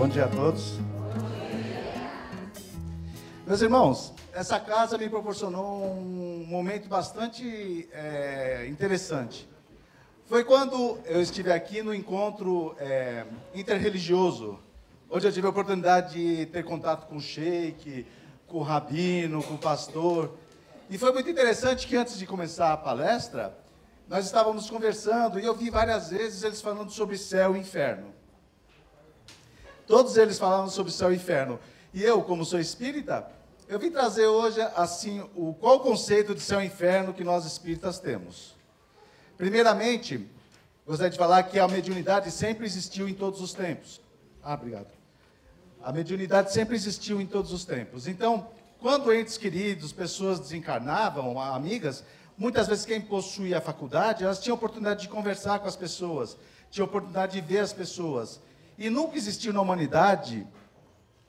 Bom dia a todos. Meus irmãos, essa casa me proporcionou um momento bastante interessante. Foi quando eu estive aqui no encontro interreligioso, onde eu tive a oportunidade de ter contato com o sheik, com o rabino, com o pastor. E foi muito interessante que antes de começar a palestra, nós estávamos conversando e eu vi várias vezes eles falando sobre céu e inferno. Todos eles falavam sobre céu e inferno. E eu, como sou espírita, eu vim trazer hoje, assim, qual o conceito de céu e inferno que nós espíritas temos. Primeiramente, gostaria de falar que a mediunidade sempre existiu em todos os tempos. Obrigado. A mediunidade sempre existiu em todos os tempos. Então, quando entes queridos, pessoas desencarnavam, amigas, muitas vezes quem possuía a faculdade, elas tinham oportunidade de conversar com as pessoas, tinham oportunidade de ver as pessoas. E nunca existiu na humanidade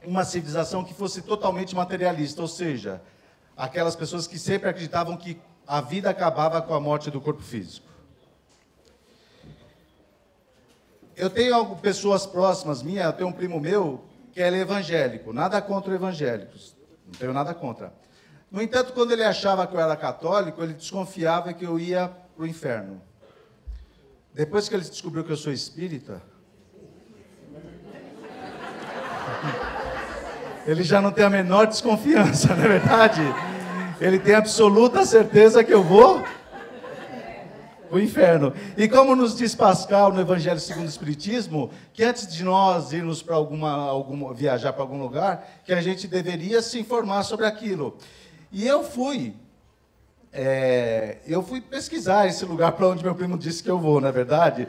uma civilização que fosse totalmente materialista, ou seja, aquelas pessoas que sempre acreditavam que a vida acabava com a morte do corpo físico. Eu tenho pessoas próximas minhas, eu tenho um primo meu que ele é evangélico, nada contra evangélicos, não tenho nada contra. No entanto, quando ele achava que eu era católico, ele desconfiava que eu ia para o inferno. Depois que ele descobriu que eu sou espírita, ele já não tem a menor desconfiança, não é verdade? Ele tem absoluta certeza que eu vou para o inferno. E como nos diz Pascal no Evangelho segundo o Espiritismo, que antes de nós irmos para viajar para algum lugar, que a gente deveria se informar sobre aquilo. E eu fui pesquisar esse lugar para onde meu primo disse que eu vou, não é verdade?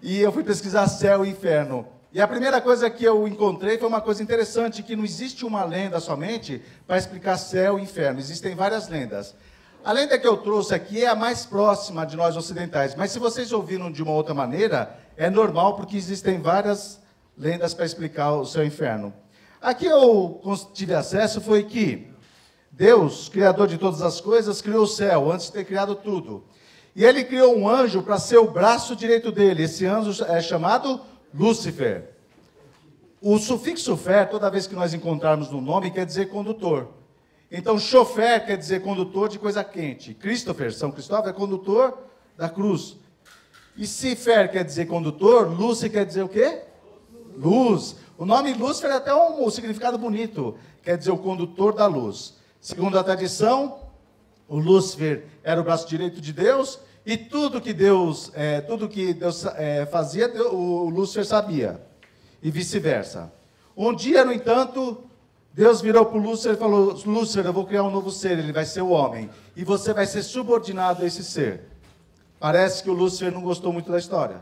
E eu fui pesquisar céu e inferno. E a primeira coisa que eu encontrei foi uma coisa interessante, que não existe uma lenda somente para explicar céu e inferno. Existem várias lendas. A lenda que eu trouxe aqui é a mais próxima de nós ocidentais. Mas se vocês ouviram de uma outra maneira, é normal, porque existem várias lendas para explicar o céu e o inferno. Aqui eu tive acesso foi que Deus, Criador de todas as coisas, criou o céu antes de ter criado tudo. E ele criou um anjo para ser o braço direito dele. Esse anjo é chamado Lúcifer. O sufixo fer, toda vez que nós encontrarmos no nome, quer dizer condutor. Então, chofer quer dizer condutor de coisa quente. Christopher, São Cristóvão, é condutor da cruz. E se fer quer dizer condutor, Lúcifer quer dizer o quê? Luz. O nome Lúcifer é até um significado bonito. Quer dizer o condutor da luz. Segundo a tradição, o Lúcifer era o braço direito de Deus, e tudo que Deus fazia, o Lúcifer sabia, e vice-versa. Um dia, no entanto, Deus virou para o Lúcifer e falou: Lúcifer, eu vou criar um novo ser, ele vai ser o homem, e você vai ser subordinado a esse ser. Parece que o Lúcifer não gostou muito da história.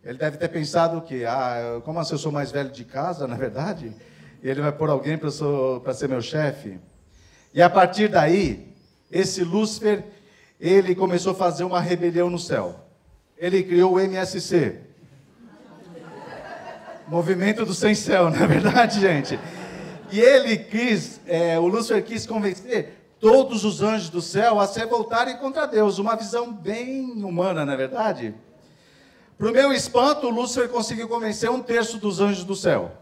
Ele deve ter pensado o quê? Como assim eu sou mais velho de casa, na verdade? Ele vai pôr alguém para ser meu chefe? E a partir daí, esse Lúcifer, ele começou a fazer uma rebelião no céu. Ele criou o MSC. Movimento do Sem Céu, não é verdade, gente? E ele o Lúcifer quis convencer todos os anjos do céu a se voltarem contra Deus. Uma visão bem humana, não é verdade? Para o meu espanto, o Lúcifer conseguiu convencer 1/3 dos anjos do céu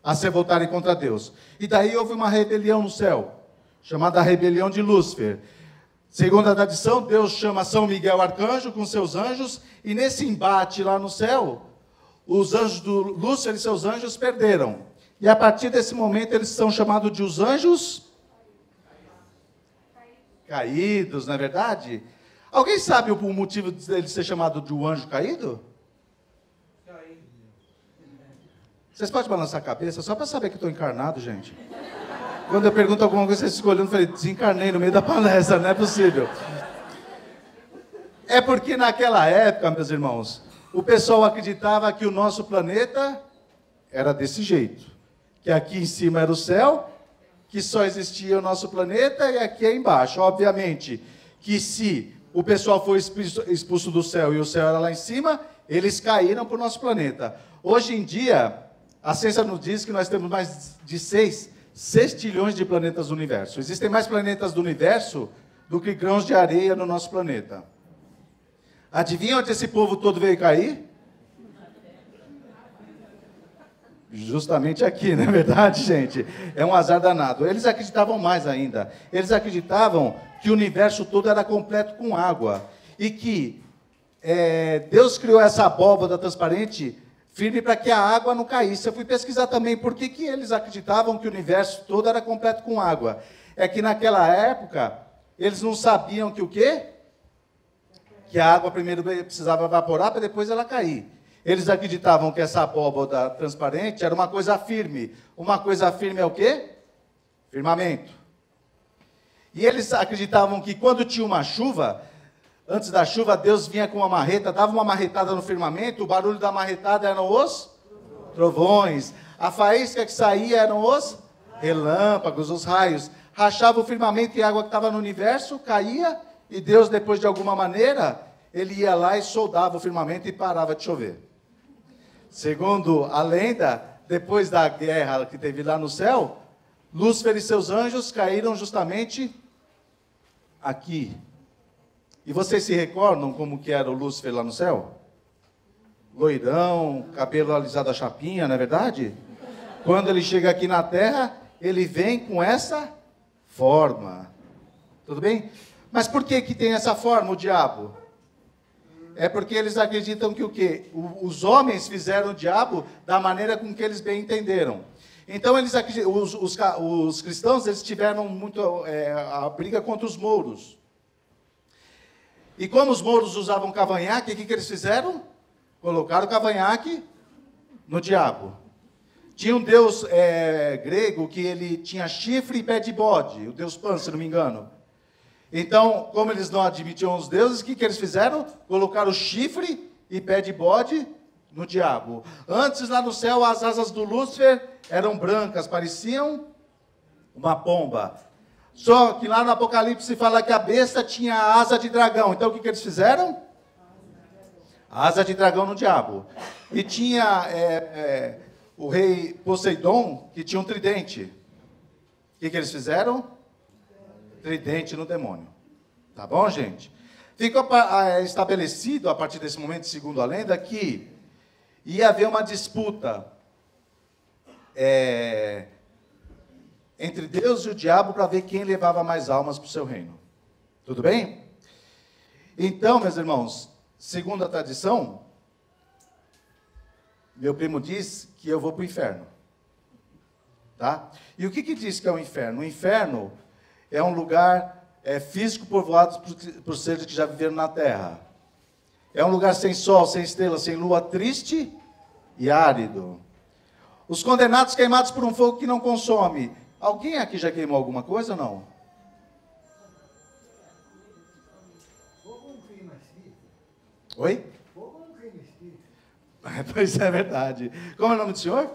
a se voltarem contra Deus. E daí houve uma rebelião no céu, chamada rebelião de Lúcifer. Segundo a tradição, Deus chama São Miguel Arcanjo com seus anjos, e nesse embate lá no céu, os anjos do Lúcifer e seus anjos perderam. E a partir desse momento eles são chamados de os anjos caídos, não é verdade? Alguém sabe o motivo dele ser chamado de um anjo caído? Vocês podem balançar a cabeça só para saber que estou encarnado, gente? Quando eu pergunto alguma coisa, vocês ficam olhando, eu falei: desencarnei no meio da palestra, não é possível. É porque naquela época, meus irmãos, o pessoal acreditava que o nosso planeta era desse jeito. Que aqui em cima era o céu, que só existia o nosso planeta, e aqui é embaixo. Obviamente que se o pessoal foi expulso do céu e o céu era lá em cima, eles caíram para o nosso planeta. Hoje em dia, a ciência nos diz que nós temos mais de 6 sextilhões de planetas no universo. Existem mais planetas do universo do que grãos de areia no nosso planeta. Adivinha onde esse povo todo veio cair? Justamente aqui, não é verdade, gente? É um azar danado. Eles acreditavam mais ainda. Eles acreditavam que o universo todo era completo com água. E que Deus criou essa abóbada transparente firme para que a água não caísse. Eu fui pesquisar também por que eles acreditavam que o universo todo era completo com água. É que naquela época, eles não sabiam que o quê? Que a água primeiro precisava evaporar para depois ela cair. Eles acreditavam que essa abóbada transparente era uma coisa firme. Uma coisa firme é o quê? Firmamento. E eles acreditavam que quando tinha uma chuva, antes da chuva, Deus vinha com uma marreta, dava uma marretada no firmamento, o barulho da marretada eram os trovões. A faísca que saía eram os relâmpagos, os raios. Rachava o firmamento e a água que estava no universo caía, e Deus, depois de alguma maneira, ele ia lá e soldava o firmamento e parava de chover. Segundo a lenda, depois da guerra que teve lá no céu, Lúcifer e seus anjos caíram justamente aqui. E vocês se recordam como que era o Lúcifer lá no céu? Loirão, cabelo alisado a chapinha, não é verdade? Quando ele chega aqui na terra, ele vem com essa forma. Tudo bem? Mas por que tem essa forma, o diabo? É porque eles acreditam que o quê? Os homens fizeram o diabo da maneira com que eles bem entenderam. Então, eles os cristãos eles tiveram muito a briga contra os mouros. E como os mouros usavam cavanhaque, o que eles fizeram? Colocaram o cavanhaque no diabo. Tinha um deus grego que ele tinha chifre e pé de bode, o deus Pan, se não me engano. Então, como eles não admitiam os deuses, o que eles fizeram? Colocaram chifre e pé de bode no diabo. Antes, lá no céu, as asas do Lúcifer eram brancas, pareciam uma pomba. Só que lá no Apocalipse fala que a besta tinha asa de dragão. Então, o que eles fizeram? Asa de dragão no diabo. E tinha o rei Poseidon, que tinha um tridente. O que eles fizeram? Tridente no demônio. Tá bom, gente? Ficou estabelecido, a partir desse momento, segundo a lenda, que ia haver uma disputa entre Deus e o diabo para ver quem levava mais almas para o seu reino. Tudo bem? Então, meus irmãos, segundo a tradição, meu primo diz que eu vou para o inferno. Tá? E o que diz que é o inferno? O inferno é um lugar físico povoado por seres que já viveram na terra. É um lugar sem sol, sem estrela, sem lua, triste e árido. Os condenados queimados por um fogo que não consome. Alguém aqui já queimou alguma coisa ou não? Oi? Pois é verdade. Como é o nome do senhor?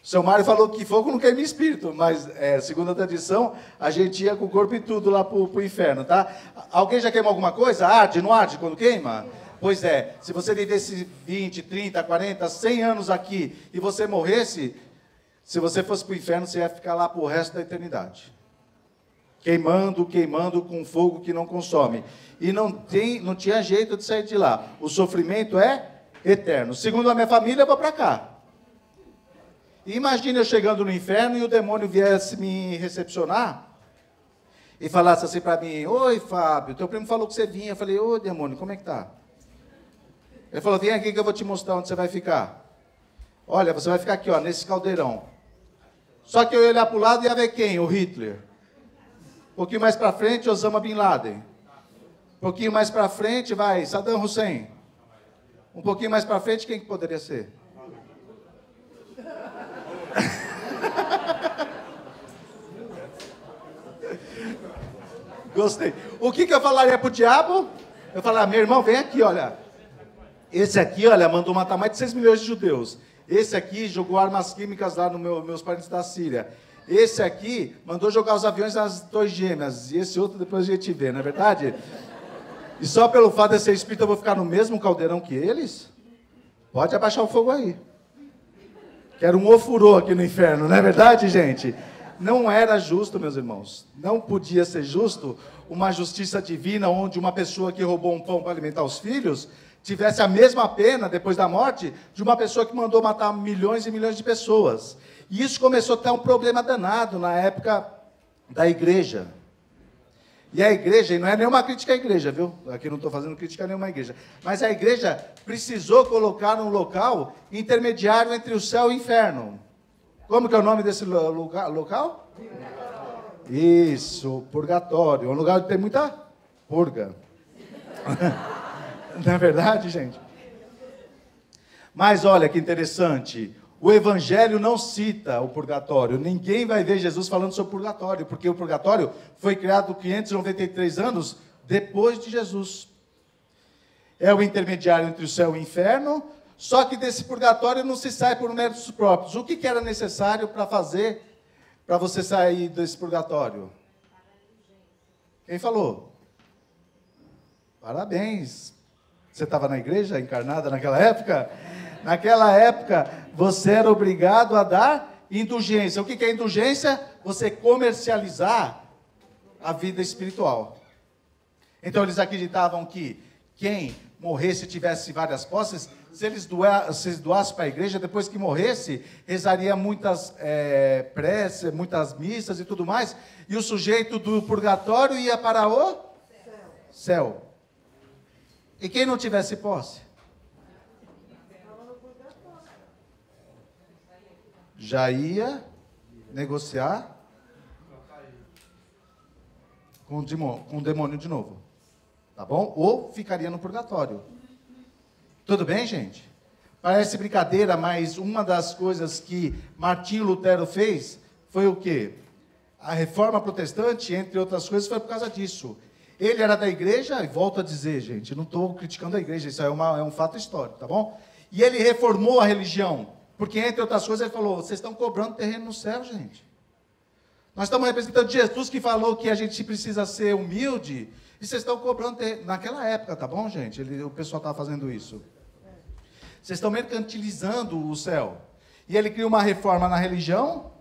O seu Mário falou que fogo não queima espírito, mas, segundo a tradição, a gente ia com o corpo e tudo lá para o inferno, tá? Alguém já queimou alguma coisa? Arde, não arde quando queima? Pois é, se você vivesse 20, 30, 40, 100 anos aqui e você morresse, se você fosse para o inferno, você ia ficar lá para o resto da eternidade. Queimando, queimando com fogo que não consome. E não tinha jeito de sair de lá. O sofrimento é eterno. Segundo a minha família, eu vou para cá. Imagina eu chegando no inferno e o demônio viesse me recepcionar e falasse assim para mim: oi, Fábio, teu primo falou que você vinha. Eu falei: oi, demônio, como é que tá? Ele falou: vem aqui que eu vou te mostrar onde você vai ficar. Olha, você vai ficar aqui, ó, nesse caldeirão. Só que eu ia olhar para o lado e ia ver quem? O Hitler. Um pouquinho mais para frente, Osama Bin Laden. Um pouquinho mais para frente, vai, Saddam Hussein. Um pouquinho mais para frente, quem que poderia ser? Gostei. O que eu falaria pro diabo? Eu falaria: meu irmão, vem aqui, olha. Esse aqui, olha, mandou matar mais de 6 milhões de judeus. Esse aqui jogou armas químicas lá nos meus parentes da Síria. Esse aqui mandou jogar os aviões nas Torres Gêmeas. E esse outro depois a gente vê, não é verdade? E só pelo fato de ser espírito eu vou ficar no mesmo caldeirão que eles? Pode abaixar o fogo aí. Quero um ofurô aqui no inferno, não é verdade, gente? Não era justo, meus irmãos. Não podia ser justo uma justiça divina onde uma pessoa que roubou um pão para alimentar os filhos tivesse a mesma pena, depois da morte, de uma pessoa que mandou matar milhões e milhões de pessoas. E isso começou a ter um problema danado na época da igreja. E a igreja, e não é nenhuma crítica à igreja, viu? Aqui não estou fazendo crítica a nenhuma igreja. Mas a igreja precisou colocar um local intermediário entre o céu e o inferno. Como que é o nome desse local? Isso, purgatório. É um lugar onde tem muita purga. Não é verdade, gente? Mas olha que interessante. O Evangelho não cita o purgatório. Ninguém vai ver Jesus falando sobre o purgatório, porque o purgatório foi criado 593 anos depois de Jesus. É o intermediário entre o céu e o inferno, só que desse purgatório não se sai por méritos próprios. O que era necessário para fazer, para você sair desse purgatório? Quem falou? Parabéns. Você estava na igreja encarnada naquela época? Naquela época, você era obrigado a dar indulgência. O que é indulgência? Você comercializar a vida espiritual. Então, eles acreditavam que quem morresse e tivesse várias posses, se eles doassem para a igreja, depois que morresse, rezaria muitas preces, muitas missas e tudo mais, e o sujeito do purgatório ia para o céu. E quem não tivesse posse? Já ia negociar com o demônio de novo. Tá bom? Ou ficaria no purgatório. Tudo bem, gente? Parece brincadeira, mas uma das coisas que Martinho Lutero fez foi o quê? A reforma protestante, entre outras coisas, foi por causa disso. Ele era da igreja, e volto a dizer, gente, não estou criticando a igreja, isso é um fato histórico, tá bom? E ele reformou a religião. Porque, entre outras coisas, ele falou, vocês estão cobrando terreno no céu, gente. Nós estamos representando Jesus, que falou que a gente precisa ser humilde, e vocês estão cobrando terreno. Naquela época, tá bom, gente? O pessoal estava fazendo isso. Vocês estão mercantilizando o céu. E ele criou uma reforma na religião,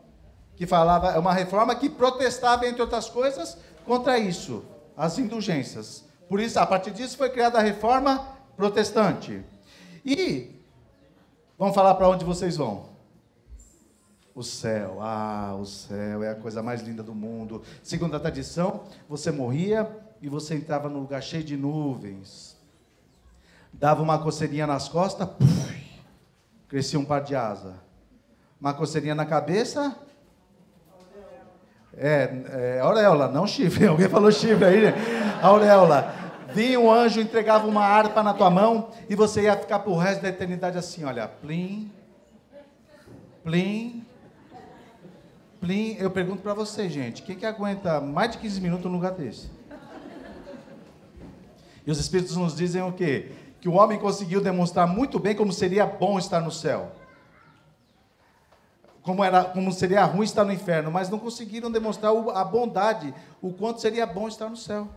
que falava, uma reforma que protestava, entre outras coisas, contra isso, as indulgências. Por isso, a partir disso, foi criada a reforma protestante. E vamos falar para onde vocês vão? O céu. Ah, o céu é a coisa mais linda do mundo. Segundo a tradição, você morria e você entrava num lugar cheio de nuvens. Dava uma coceirinha nas costas, crescia um par de asa. Uma coceirinha na cabeça. Auréola, não chifre. Alguém falou chifre aí, né? Auréola. Vinha um anjo, entregava uma harpa na tua mão e você ia ficar pro resto da eternidade assim, olha, plim, plim, plim. Eu pergunto para você, gente, quem que aguenta mais de 15 minutos num lugar desse? E os Espíritos nos dizem o quê? Que o homem conseguiu demonstrar muito bem como seria bom estar no céu. Como seria ruim estar no inferno, mas não conseguiram demonstrar a bondade, o quanto seria bom estar no céu.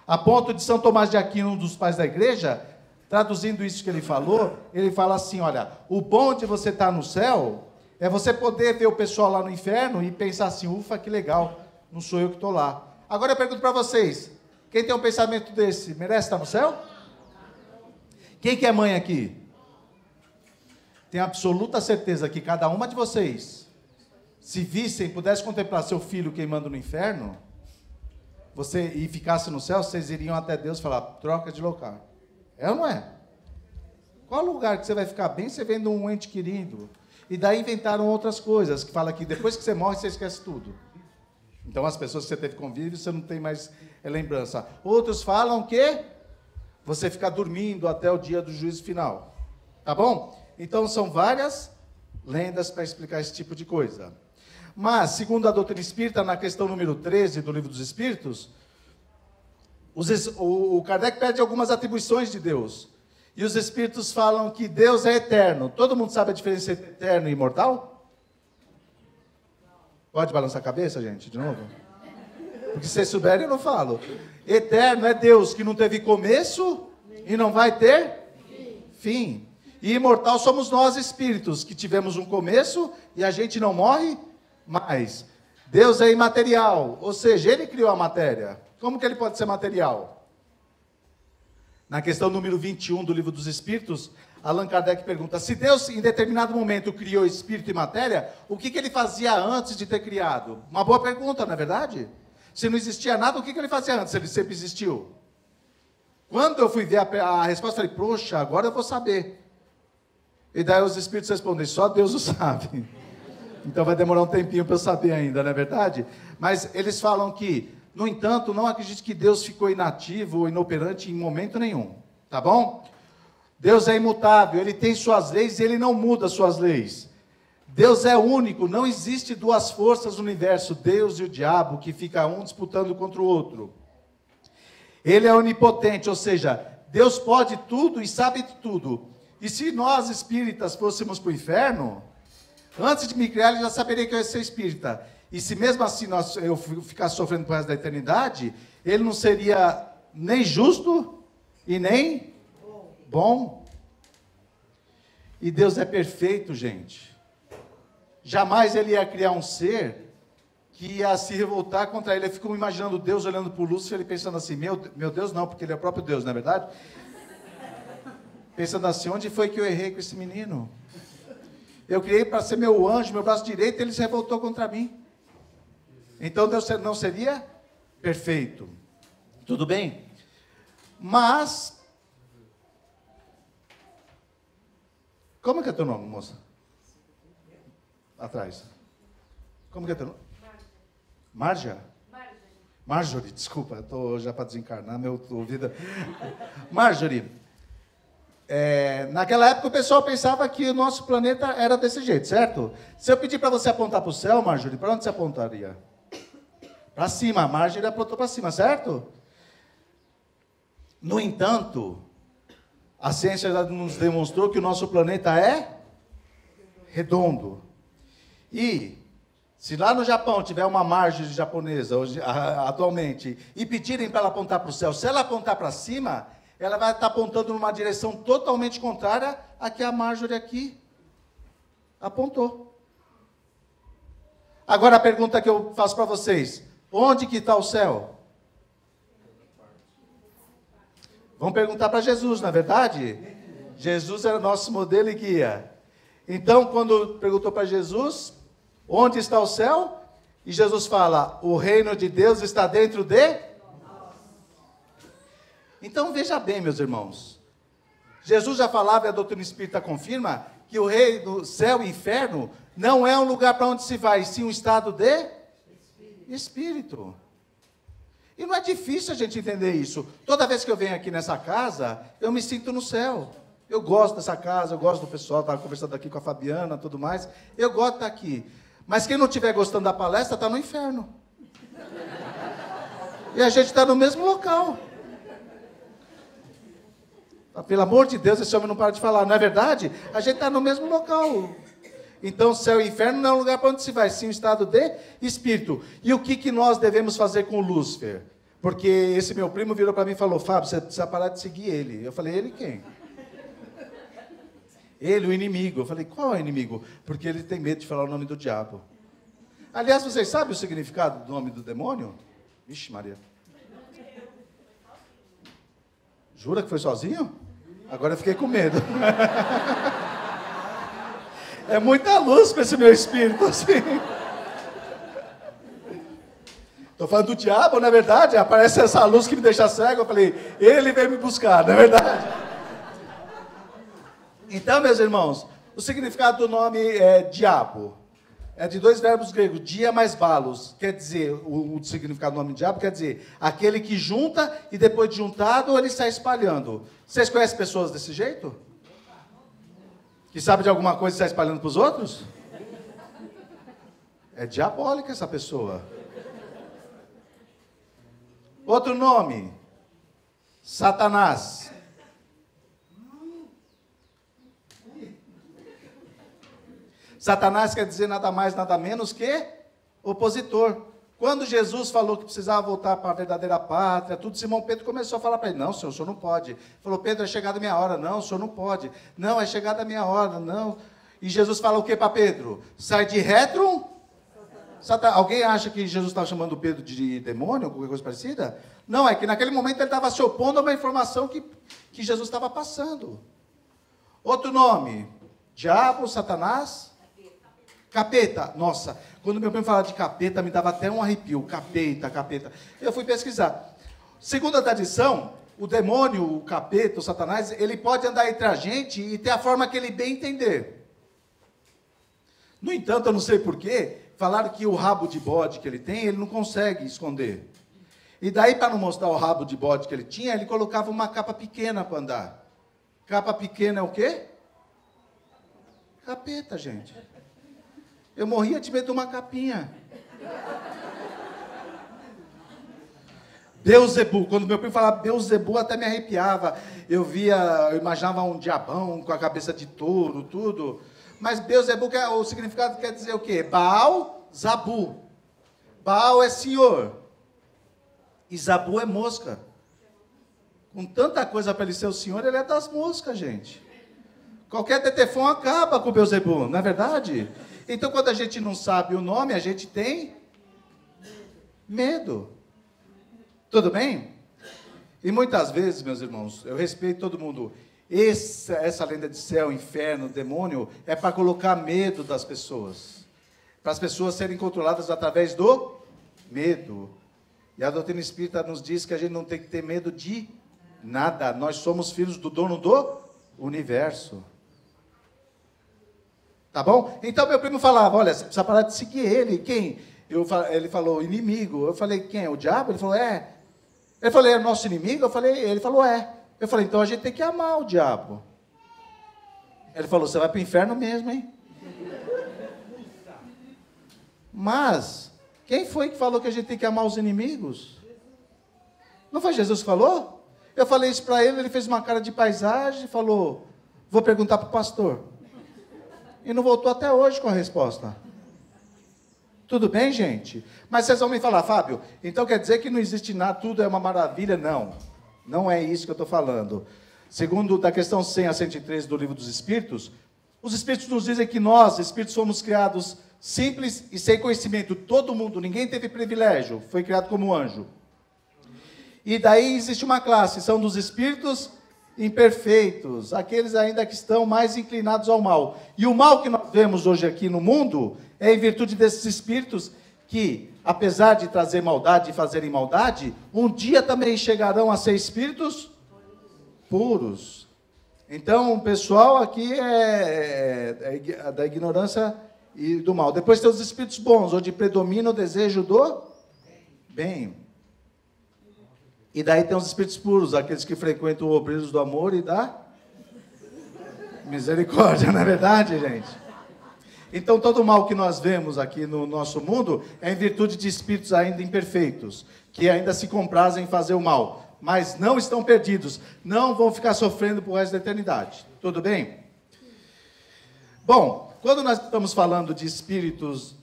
A ponto de São Tomás de Aquino, um dos pais da igreja, traduzindo isso que ele falou, ele fala assim, olha, o bom de você estar no céu é você poder ver o pessoal lá no inferno e pensar assim, ufa, que legal, não sou eu que estou lá. Agora eu pergunto para vocês, quem tem um pensamento desse, merece estar no céu? Quem que é mãe aqui? Tenho absoluta certeza que cada uma de vocês, se vissem, pudesse contemplar seu filho queimando no inferno, e ficasse no céu, vocês iriam até Deus e falar, troca de local. É ou não é? Qual lugar que você vai ficar bem você vendo um ente querido? E daí inventaram outras coisas, que fala que depois que você morre, você esquece tudo. Então as pessoas que você teve convívio, você não tem mais lembrança. Outros falam que você fica dormindo até o dia do juízo final. Tá bom? Então são várias lendas para explicar esse tipo de coisa. Mas, segundo a doutrina espírita, na questão número 13 do Livro dos Espíritos, o Kardec pede algumas atribuições de Deus. E os Espíritos falam que Deus é eterno. Todo mundo sabe a diferença entre eterno e imortal? Pode balançar a cabeça, gente, de novo? Porque se vocês souberem, eu não falo. Eterno é Deus que não teve começo e não vai ter fim. E imortal somos nós, espíritos, que tivemos um começo e a gente não morre. Mas Deus é imaterial, ou seja, Ele criou a matéria. Como que Ele pode ser material? Na questão número 21 do Livro dos Espíritos, Allan Kardec pergunta, se Deus em determinado momento criou espírito e matéria, o que ele fazia antes de ter criado? Uma boa pergunta, não é verdade? Se não existia nada, o que ele fazia antes, se ele sempre existiu? Quando eu fui ver a resposta, eu falei, poxa, agora eu vou saber. E daí os espíritos respondem, só Deus o sabe. Então vai demorar um tempinho para eu saber ainda, não é verdade? Mas eles falam que, no entanto, não acredite que Deus ficou inativo ou inoperante em momento nenhum. Tá bom? Deus é imutável, Ele tem suas leis e Ele não muda suas leis. Deus é único, não existe duas forças no universo, Deus e o diabo, que fica um disputando contra o outro. Ele é onipotente, ou seja, Deus pode tudo e sabe de tudo. E se nós espíritas fôssemos para o inferno, antes de me criar, Ele já saberia que eu ia ser espírita. E se mesmo assim eu ficasse sofrendo por resto da eternidade, Ele não seria nem justo e nem bom. E Deus é perfeito, gente. Jamais Ele ia criar um ser que ia se revoltar contra Ele. Eu fico imaginando Deus olhando para o Lúcifer, ele pensando assim, meu Deus não, porque Ele é o próprio Deus, não é verdade? Pensando assim, onde foi que eu errei com esse menino? Eu criei para ser meu anjo, meu braço direito, ele se revoltou contra mim. Então Deus não seria perfeito. Tudo bem? Mas, como é que é teu nome, moça? Atrás. Como que é teu nome? Marja? Marjorie, desculpa, estou já para desencarnar, meu ouvido. Marjorie, naquela época o pessoal pensava que o nosso planeta era desse jeito, certo? Se eu pedir para você apontar para o céu, Marjorie, para onde você apontaria? Para cima, a Marjorie apontou para cima, certo? No entanto, a ciência já nos demonstrou que o nosso planeta é redondo. E se lá no Japão tiver uma Marjorie japonesa, hoje, atualmente, e pedirem para ela apontar para o céu, se ela apontar para cima, ela vai estar apontando numa direção totalmente contrária à que a Marjorie aqui apontou. Agora a pergunta que eu faço para vocês, onde que está o céu? Vamos perguntar para Jesus, não é verdade? Jesus era o nosso modelo e guia. Então, quando perguntou para Jesus, onde está o céu? E Jesus fala, o reino de Deus está dentro de... Então, veja bem, meus irmãos. Jesus já falava, e a doutrina espírita confirma, que o reino do céu e inferno não é um lugar para onde se vai, sim um estado de espírito. E não é difícil a gente entender isso. Toda vez que eu venho aqui nessa casa, eu me sinto no céu. Eu gosto dessa casa, eu gosto do pessoal, estava conversando aqui com a Fabiana, tudo mais. Eu gosto de estar aqui. Mas quem não estiver gostando da palestra, está no inferno. E a gente está no mesmo local. Pelo amor de Deus, esse homem não para de falar, não é verdade? A gente está no mesmo local. Então, céu e inferno não é um lugar para onde se vai, sim um estado de espírito. E o que nós devemos fazer com o Lúcifer? Porque esse meu primo virou para mim e falou, Fábio, você precisa parar de seguir ele. Eu falei, ele quem? Ele, o inimigo. Eu falei, qual é o inimigo? Porque ele tem medo de falar o nome do diabo. Aliás, vocês sabem o significado do nome do demônio? Vixe, Maria. Jura que foi sozinho? Agora eu fiquei com medo. É muita luz para esse meu espírito, assim. Estou falando do diabo, não é verdade? Aparece essa luz que me deixa cego. Eu falei, ele veio me buscar, não é verdade? Então, meus irmãos, o significado do nome é diabo. É de dois verbos gregos, dia mais balos. Quer dizer, o significado do nome diabo quer dizer aquele que junta e depois de juntado ele sai espalhando. Vocês conhecem pessoas desse jeito? Que sabe de alguma coisa e sai espalhando para os outros? É diabólica essa pessoa. Outro nome, Satanás. Satanás quer dizer nada mais, nada menos que opositor. Quando Jesus falou que precisava voltar para a verdadeira pátria, tudo, Simão Pedro começou a falar para ele, não, senhor, o senhor não pode. Falou, Pedro, é chegada a minha hora. Não, o senhor não pode. Não, é chegada a minha hora, não. E Jesus fala o que para Pedro? Sai de retro, Alguém acha que Jesus estava chamando Pedro de demônio, ou qualquer coisa parecida? Não, é que naquele momento ele estava se opondo a uma informação que Jesus estava passando. Outro nome, diabo, Satanás, capeta. Nossa, quando meu primo falava de capeta, me dava até um arrepio. Capeta. Eu fui pesquisar. Segundo a tradição, o demônio, o capeta, o Satanás, ele pode andar entre a gente e ter a forma que ele bem entender. No entanto, eu não sei porquê, falaram que o rabo de bode que ele tem, ele não consegue esconder. E daí, para não mostrar o rabo de bode que ele tinha, ele colocava uma capa pequena para andar. Capa pequena é o quê? Capeta, gente. Eu morria de medo de uma capinha. Beelzebu, quando meu primo falava Beelzebu, até me arrepiava. Eu imaginava um diabão com a cabeça de touro, tudo. Mas Beelzebu, o significado quer dizer o quê? Baal, Zabu. Baal é senhor. E Zabu é mosca. Com tanta coisa para ele ser o senhor, ele é das moscas, gente. Qualquer tetefon acaba com o Beelzebu, não é verdade? Então, quando a gente não sabe o nome, a gente tem medo. Tudo bem? E muitas vezes, meus irmãos, eu respeito todo mundo. Essa lenda de céu, inferno, demônio, é para colocar medo das pessoas. Para as pessoas serem controladas através do medo. E a doutrina espírita nos diz que a gente não tem que ter medo de nada. Nós somos filhos do dono do universo. Tá bom? Então meu primo falava, olha, você precisa parar de seguir ele. Quem? Ele falou, inimigo. Eu falei, quem? O diabo? Ele falou, é. Ele falou, é nosso inimigo? Ele falou, é. Eu falei, então a gente tem que amar o diabo. Ele falou, você vai para o inferno mesmo, hein? Mas, quem foi que falou que a gente tem que amar os inimigos? Não foi Jesus que falou? Eu falei isso para ele, ele fez uma cara de paisagem e falou, vou perguntar para o pastor. E não voltou até hoje com a resposta. Tudo bem, gente? Mas vocês vão me falar, Fábio, então quer dizer que não existe nada, tudo é uma maravilha? Não. Não é isso que eu estou falando. Segundo da questão 100 a 103 do Livro dos Espíritos, os Espíritos nos dizem que nós, Espíritos, somos criados simples e sem conhecimento. Todo mundo, ninguém teve privilégio, foi criado como anjo. E daí existe uma classe, são dos Espíritos imperfeitos, aqueles ainda que estão mais inclinados ao mal. E o mal que nós vemos hoje aqui no mundo é em virtude desses Espíritos que, apesar de trazer maldade e fazerem maldade, um dia também chegarão a ser espíritos puros. Então, o pessoal aqui é da ignorância e do mal. Depois tem os espíritos bons, onde predomina o desejo do bem. E daí tem os espíritos puros, aqueles que frequentam o obreiros do amor e da misericórdia, não é verdade, gente? Então, todo o mal que nós vemos aqui no nosso mundo é em virtude de espíritos ainda imperfeitos, que ainda se comprazem em fazer o mal, mas não estão perdidos, não vão ficar sofrendo por resto da eternidade. Tudo bem? Bom, quando nós estamos falando de espíritos...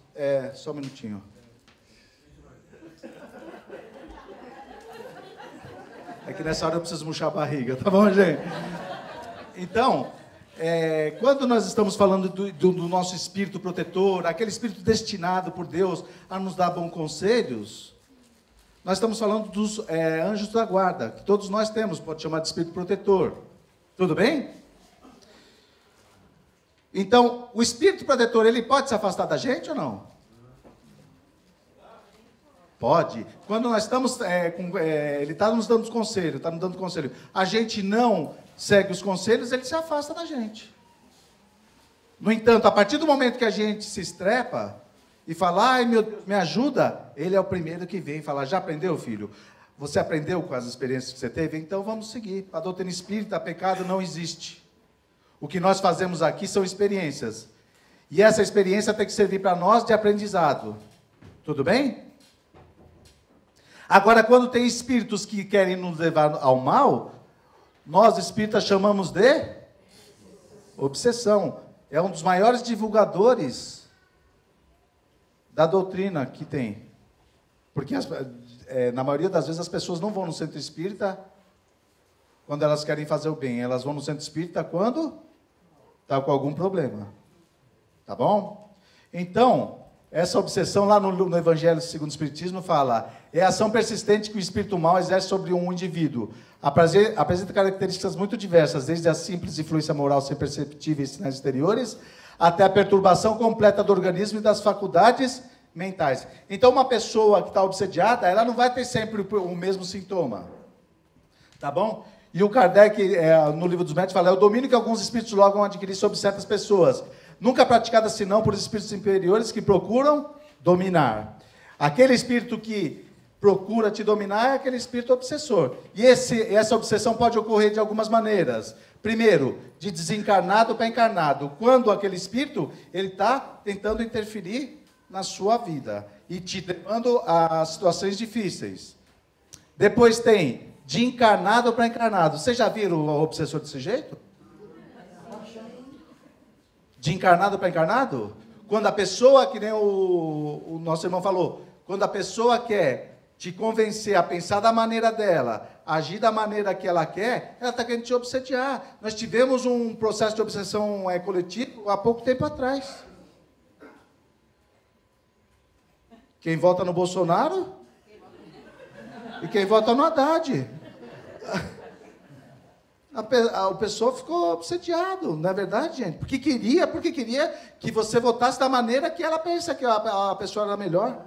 só um minutinho. É que nessa hora eu preciso murchar a barriga, tá bom, gente? Então... quando nós estamos falando do nosso espírito protetor, aquele espírito destinado por Deus a nos dar bons conselhos, nós estamos falando dos anjos da guarda, que todos nós temos, pode chamar de espírito protetor. Tudo bem? Então, o espírito protetor, ele pode se afastar da gente ou não? Pode. Quando nós estamos, ele está nos dando conselho, está nos dando conselho, a gente não segue os conselhos, ele se afasta da gente. No entanto, a partir do momento que a gente se estrepa e fala, ai meu Deus, me ajuda, ele é o primeiro que vem falar, já aprendeu, filho? Você aprendeu com as experiências que você teve? Então vamos seguir. A doutrina espírita, pecado não existe. O que nós fazemos aqui são experiências. E essa experiência tem que servir para nós de aprendizado. Tudo bem? Agora, quando tem espíritos que querem nos levar ao mal, nós espíritas chamamos de obsessão. É um dos maiores divulgadores da doutrina que tem. Porque na maioria das vezes as pessoas não vão no centro espírita quando elas querem fazer o bem. Elas vão no centro espírita quando está com algum problema. Tá bom? Então, essa obsessão lá no Evangelho segundo o Espiritismo fala, é a ação persistente que o espírito mau exerce sobre um indivíduo. Apresenta características muito diversas, desde a simples influência moral sem perceptíveis sinais exteriores, até a perturbação completa do organismo e das faculdades mentais. Então, uma pessoa que está obsediada, ela não vai ter sempre o mesmo sintoma. Tá bom? E o Kardec, no Livro dos Médiuns, fala, é o domínio que alguns espíritos logam adquirir sobre certas pessoas, nunca praticada senão por espíritos inferiores que procuram dominar. Aquele espírito que procura te dominar é aquele espírito obsessor. E essa obsessão pode ocorrer de algumas maneiras. Primeiro, de desencarnado para encarnado. Quando aquele espírito ele está tentando interferir na sua vida e te levando a situações difíceis. Depois tem de encarnado para encarnado. Vocês já viram o obsessor desse jeito? De encarnado para encarnado? Quando a pessoa, que nem o nosso irmão falou, quando a pessoa quer te convencer a pensar da maneira dela, agir da maneira que ela quer, ela está querendo te obsediar. Nós tivemos um processo de obsessão coletivo há pouco tempo atrás. Quem vota no Bolsonaro e quem vota no Haddad. O pessoal ficou obsediado, não é verdade, gente? Porque queria que você votasse da maneira que ela pensa que a pessoa era melhor.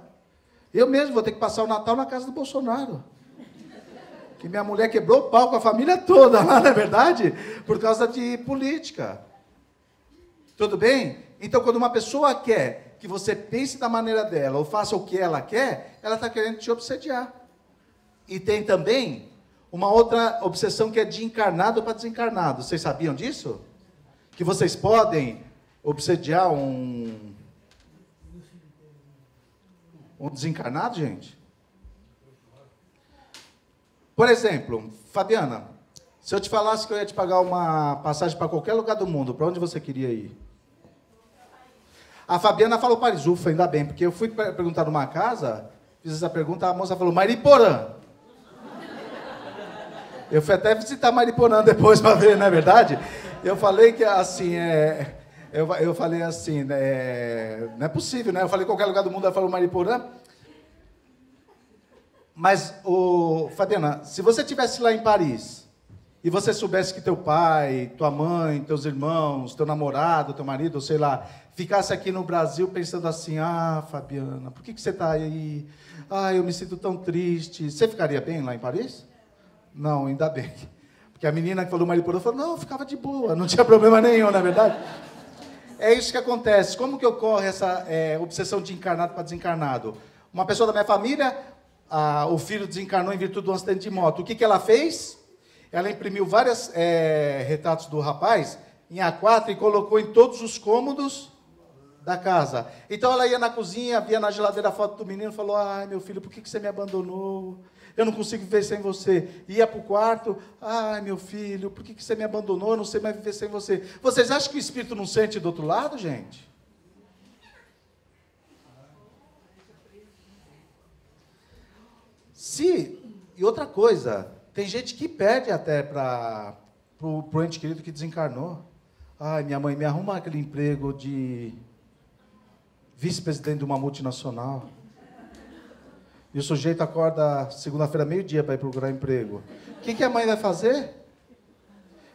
Eu mesmo vou ter que passar o Natal na casa do Bolsonaro. Que minha mulher quebrou o pau com a família toda lá, não é verdade? Por causa de política. Tudo bem? Então, quando uma pessoa quer que você pense da maneira dela, ou faça o que ela quer, ela está querendo te obsediar. E tem também uma outra obsessão que é de encarnado para desencarnado. Vocês sabiam disso? Que vocês podem obsediar um desencarnado, gente? Por exemplo, Fabiana, se eu te falasse que eu ia te pagar uma passagem para qualquer lugar do mundo, para onde você queria ir? A Fabiana falou Paris, ufa, ainda bem, porque eu fui perguntar numa casa, fiz essa pergunta, a moça falou Mariporã. Eu fui até visitar Mariporã depois para ver, não é verdade? Eu falei que assim, eu falei assim, não é possível, né? Eu falei qualquer lugar do mundo, ela falou Mariporã. Mas, Fabiana, se você estivesse lá em Paris, e você soubesse que teu pai, tua mãe, teus irmãos, teu namorado, teu marido, sei lá, ficasse aqui no Brasil pensando assim, Fabiana, por que você está aí? Eu me sinto tão triste. Você ficaria bem lá em Paris? Não, ainda bem. Porque a menina que falou Mariporã falou, não, eu ficava de boa, não tinha problema nenhum, não é verdade? É isso que acontece. Como que ocorre essa obsessão de encarnado para desencarnado? Uma pessoa da minha família, o filho desencarnou em virtude de um acidente de moto. O que ela fez? Ela imprimiu vários retratos do rapaz em A4 e colocou em todos os cômodos da casa. Então ela ia na cozinha, via na geladeira a foto do menino e falou, ai meu filho, por que você me abandonou? Eu não consigo viver sem você. Ia para o quarto, ai meu filho, por que você me abandonou? Eu não sei mais viver sem você. Vocês acham que o espírito não sente do outro lado, gente? E outra coisa, tem gente que pede até para o ente querido que desencarnou. Ai, minha mãe, me arruma aquele emprego de vice-presidente de uma multinacional. E o sujeito acorda segunda-feira, meio-dia, para ir procurar emprego. O que a mãe vai fazer?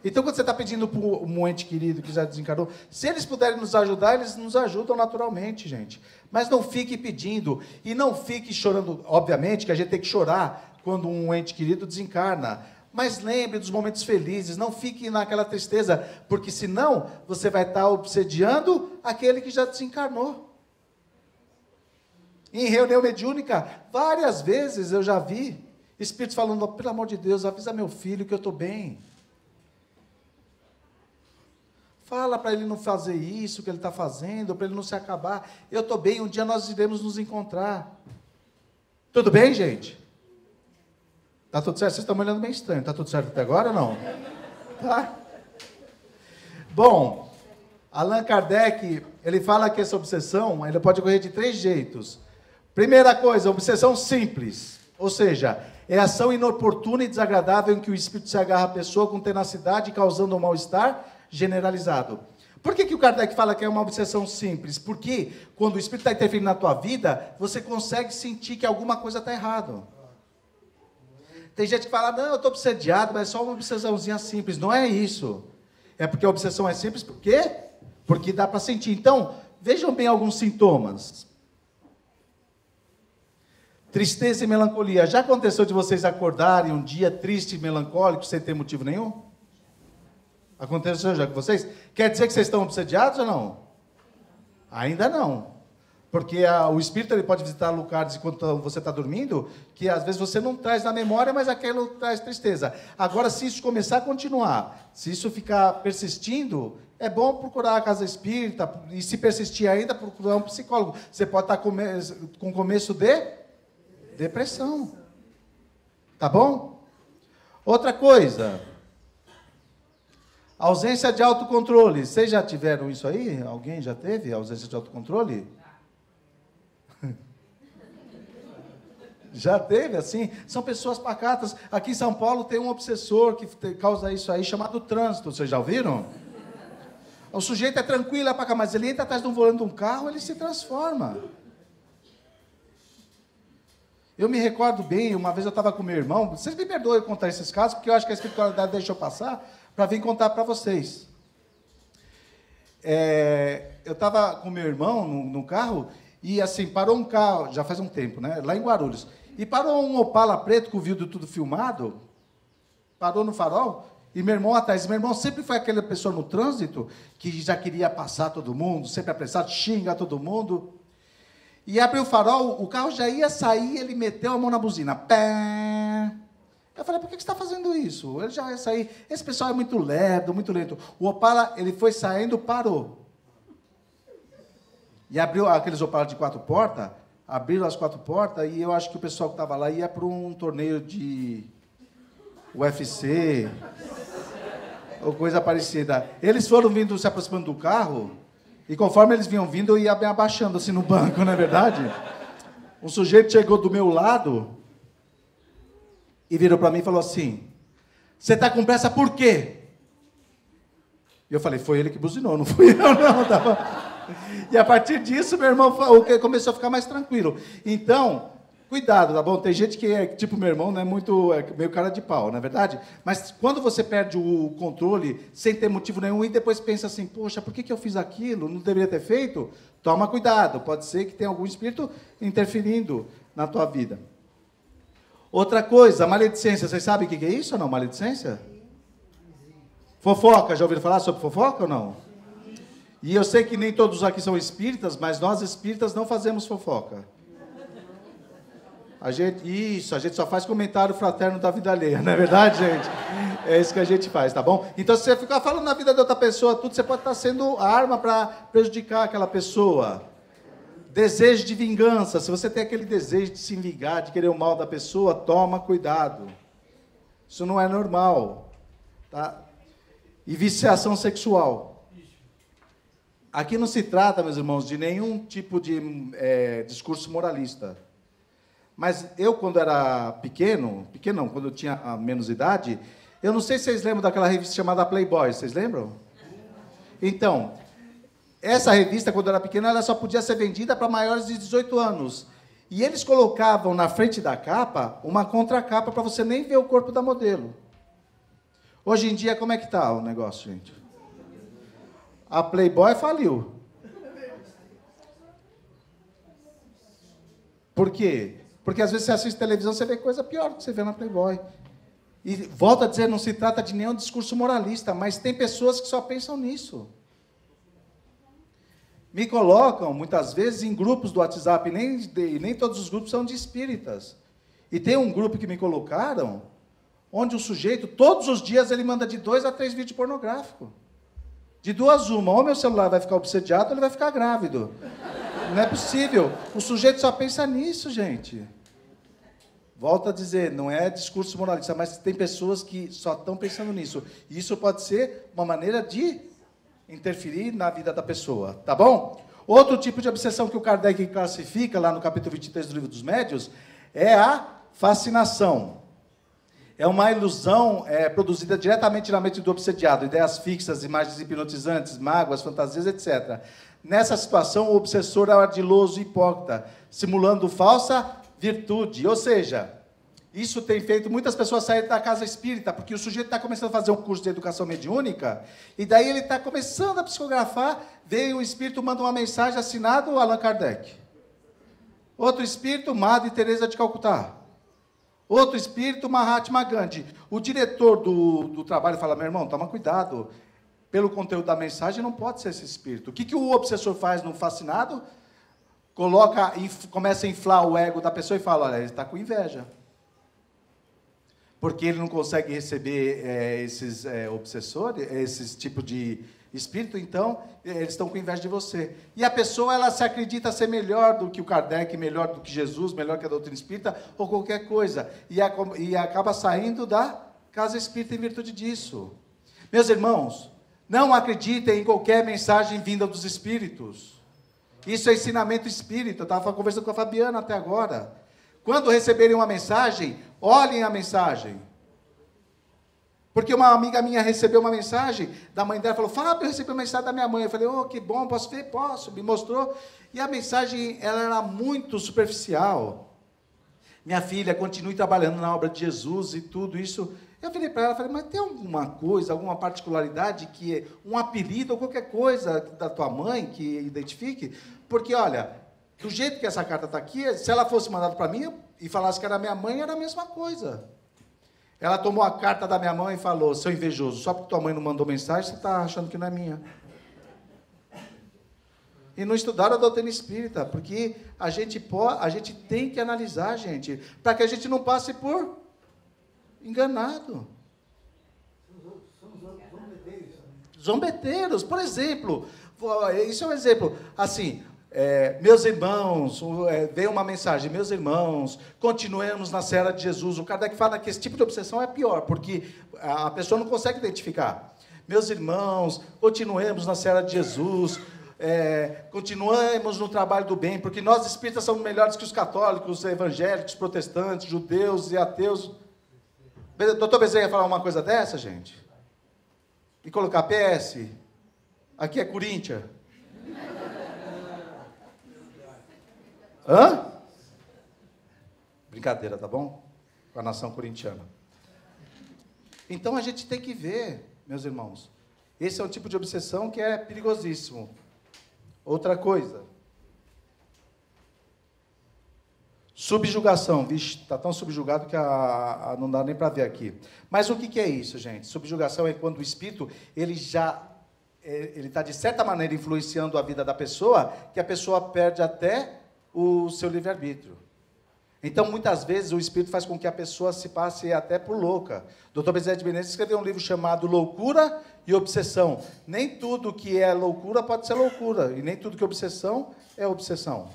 Então, quando você está pedindo para um ente querido que já desencarnou, se eles puderem nos ajudar, eles nos ajudam naturalmente, gente. Mas não fique pedindo e não fique chorando. Obviamente que a gente tem que chorar quando um ente querido desencarna. Mas lembre dos momentos felizes, não fique naquela tristeza, porque senão você vai estar obsediando aquele que já desencarnou. Em reunião mediúnica, várias vezes eu já vi espíritos falando, pelo amor de Deus, avisa meu filho que eu estou bem. Fala para ele não fazer isso que ele está fazendo, para ele não se acabar. Eu estou bem, um dia nós iremos nos encontrar. Tudo bem, gente? Está tudo certo? Vocês estão me olhando meio estranho. Está tudo certo até agora ou não? Tá? Bom, Allan Kardec, ele fala que essa obsessão, ela pode ocorrer de 3 jeitos. Primeira coisa, obsessão simples, ou seja, é ação inoportuna e desagradável em que o espírito se agarra à pessoa com tenacidade, causando um mal-estar generalizado. Por que o Kardec fala que é uma obsessão simples? Porque quando o espírito está interferindo na tua vida, você consegue sentir que alguma coisa está errada. Tem gente que fala, não, eu estou obsediado, mas é só uma obsessãozinha simples. Não é isso. É porque a obsessão é simples, por quê? Porque dá para sentir. Então, vejam bem alguns sintomas. Tristeza e melancolia. Já aconteceu de vocês acordarem um dia triste e melancólico sem ter motivo nenhum? Aconteceu já com vocês? Quer dizer que vocês estão obsediados ou não? Ainda não. Porque o espírito ele pode visitar lugares enquanto você está dormindo, que às vezes você não traz na memória, mas aquilo traz tristeza. Agora, se isso começar a continuar, se isso ficar persistindo, é bom procurar a casa espírita, e se persistir ainda, procurar um psicólogo. Você pode estar com começo de depressão. Tá bom? Outra coisa. Ausência de autocontrole. Vocês já tiveram isso aí? Alguém já teve ausência de autocontrole? Já teve, assim? São pessoas pacatas. Aqui em São Paulo tem um obsessor que causa isso aí, chamado trânsito. Vocês já ouviram? O sujeito é tranquilo, é pacato, mas ele entra atrás de um volante de um carro, ele se transforma. Eu me recordo bem, uma vez eu estava com meu irmão. Vocês me perdoem eu contar esses casos, porque eu acho que a espiritualidade deixou passar, para vir contar para vocês. Eu estava com meu irmão no carro, e assim, parou um carro, já faz um tempo, né? Lá em Guarulhos. E parou um Opala preto com o vidro tudo filmado, parou no farol, e meu irmão atrás. Meu irmão sempre foi aquela pessoa no trânsito que já queria passar todo mundo, sempre apressado, xinga todo mundo. E abriu o farol, o carro já ia sair, ele meteu a mão na buzina. Pé! Eu falei, por que você está fazendo isso? Ele já ia sair. Esse pessoal é muito lerdo, muito lento. O Opala, ele foi saindo, parou. E abriu aqueles Opala de 4 portas, abriram as 4 portas, e eu acho que o pessoal que estava lá ia para um torneio de UFC, ou coisa parecida. Eles foram vindo, se aproximando do carro, e conforme eles vinham vindo, eu ia bem abaixando assim no banco, não é verdade? Um sujeito chegou do meu lado, e virou para mim e falou assim, você está com pressa por quê? E eu falei, foi ele que buzinou, não fui eu não. Tava... E a partir disso, meu irmão começou a ficar mais tranquilo. Então, cuidado, tá bom? Tem gente que é tipo meu irmão, né? Meio cara de pau, não é verdade? Mas quando você perde o controle, sem ter motivo nenhum, e depois pensa assim, poxa, por que eu fiz aquilo? Não deveria ter feito? Toma cuidado, pode ser que tenha algum espírito interferindo na tua vida. Outra coisa, maledicência. Vocês sabem o que é isso ou não, maledicência? Fofoca, já ouviram falar sobre fofoca ou não? E eu sei que nem todos aqui são espíritas, mas nós espíritas não fazemos fofoca. A gente só faz comentário fraterno da vida alheia, não é verdade, gente? É isso que a gente faz, tá bom? Então, se você ficar falando na vida de outra pessoa, tudo, você pode estar sendo arma para prejudicar aquela pessoa. Desejo de vingança. Se você tem aquele desejo de se vingar, de querer o mal da pessoa, toma cuidado. Isso não é normal, tá? E viciação sexual. Aqui não se trata, meus irmãos, de nenhum tipo de discurso moralista. Mas eu, quando era pequeno não, quando eu tinha menos idade, eu não sei se vocês lembram daquela revista chamada Playboy, vocês lembram? Então, essa revista, quando eu era pequeno, ela só podia ser vendida para maiores de 18 anos. E eles colocavam na frente da capa uma contracapa para você nem ver o corpo da modelo. Hoje em dia, como é que está o negócio, gente? A Playboy faliu. Por quê? Porque às vezes você assiste televisão, você vê coisa pior do que você vê na Playboy. E volto a dizer, não se trata de nenhum discurso moralista, mas tem pessoas que só pensam nisso. Me colocam, muitas vezes, em grupos do WhatsApp, e nem todos os grupos são de espíritas. E tem um grupo que me colocaram, onde o sujeito, todos os dias, ele manda de 2 a 3 vídeos pornográficos. De 2 uma, ou meu celular vai ficar obsediado, ou ele vai ficar grávido. Não é possível. O sujeito só pensa nisso, gente. Volto a dizer, não é discurso moralista, mas tem pessoas que só estão pensando nisso. E isso pode ser uma maneira de interferir na vida da pessoa, tá bom? Outro tipo de obsessão que o Kardec classifica, lá no capítulo 23 do Livro dos Médiuns, é a fascinação. É uma ilusão produzida diretamente na mente do obsediado, ideias fixas, imagens hipnotizantes, mágoas, fantasias, etc. Nessa situação, o obsessor é ardiloso e hipócrita, simulando falsa virtude. Ou seja, isso tem feito muitas pessoas saírem da casa espírita, porque o sujeito está começando a fazer um curso de educação mediúnica, e daí ele está começando a psicografar, veio o espírito, manda uma mensagem assinado Allan Kardec. Outro espírito, Madre Teresa de Calcutá. Outro espírito, Mahatma Gandhi. O diretor do trabalho fala, meu irmão, toma cuidado, pelo conteúdo da mensagem não pode ser esse espírito. O que o obsessor faz no fascinado? Começa a inflar o ego da pessoa e fala, olha, ele está com inveja. Porque ele não consegue receber esses obsessores, esses tipos de espírito, então eles estão com inveja de você. E a pessoa, ela se acredita ser melhor do que o Kardec, melhor do que Jesus, melhor que a doutrina espírita, ou qualquer coisa. E acaba saindo da casa espírita em virtude disso. Meus irmãos, não acreditem em qualquer mensagem vinda dos espíritos. Isso é ensinamento espírita. Eu estava conversando com a Fabiana até agora. Quando receberem uma mensagem, olhem a mensagem. Porque uma amiga minha recebeu uma mensagem da mãe dela, falou, Fábio, eu recebi uma mensagem da minha mãe. Eu falei, oh, que bom, posso ver? Posso. Me mostrou. E a mensagem, ela era muito superficial. Minha filha, continue trabalhando na obra de Jesus e tudo isso. Eu virei para ela, falei, mas tem alguma coisa, alguma particularidade, um apelido ou qualquer coisa da tua mãe que identifique? Porque, olha, do jeito que essa carta está aqui, se ela fosse mandada para mim e falasse que era minha mãe, era a mesma coisa. Ela tomou a carta da minha mãe e falou, seu invejoso, só porque tua mãe não mandou mensagem, você está achando que não é minha. E não estudaram a doutrina espírita, porque a gente tem que analisar, gente, para que a gente não passe por enganado. Zombeteiros, por exemplo, isso é um exemplo, assim, meus irmãos, veio uma mensagem, meus irmãos, continuemos na seara de Jesus. O Kardec fala que esse tipo de obsessão é pior, porque a pessoa não consegue identificar. Meus irmãos, continuemos na seara de Jesus, continuemos no trabalho do bem, porque nós espíritas somos melhores que os católicos, evangélicos, protestantes, judeus e ateus. Doutor Bezerra ia falar uma coisa dessa, gente? E colocar PS? Aqui é Corinthians. Hã? Brincadeira, tá bom? Com a nação corintiana. Então a gente tem que ver, meus irmãos, esse é um tipo de obsessão que é perigosíssimo. Outra coisa. Subjugação. Vixe, está tão subjugado que não dá nem para ver aqui. Mas o que é isso, gente? Subjugação é quando o espírito, ele está, de certa maneira, influenciando a vida da pessoa, que a pessoa perde até o seu livre-arbítrio. Então, muitas vezes, o espírito faz com que a pessoa se passe até por louca. Dr. Bezerra de Menezes escreveu um livro chamado Loucura e Obsessão. Nem tudo que é loucura pode ser loucura, e nem tudo que é obsessão é obsessão.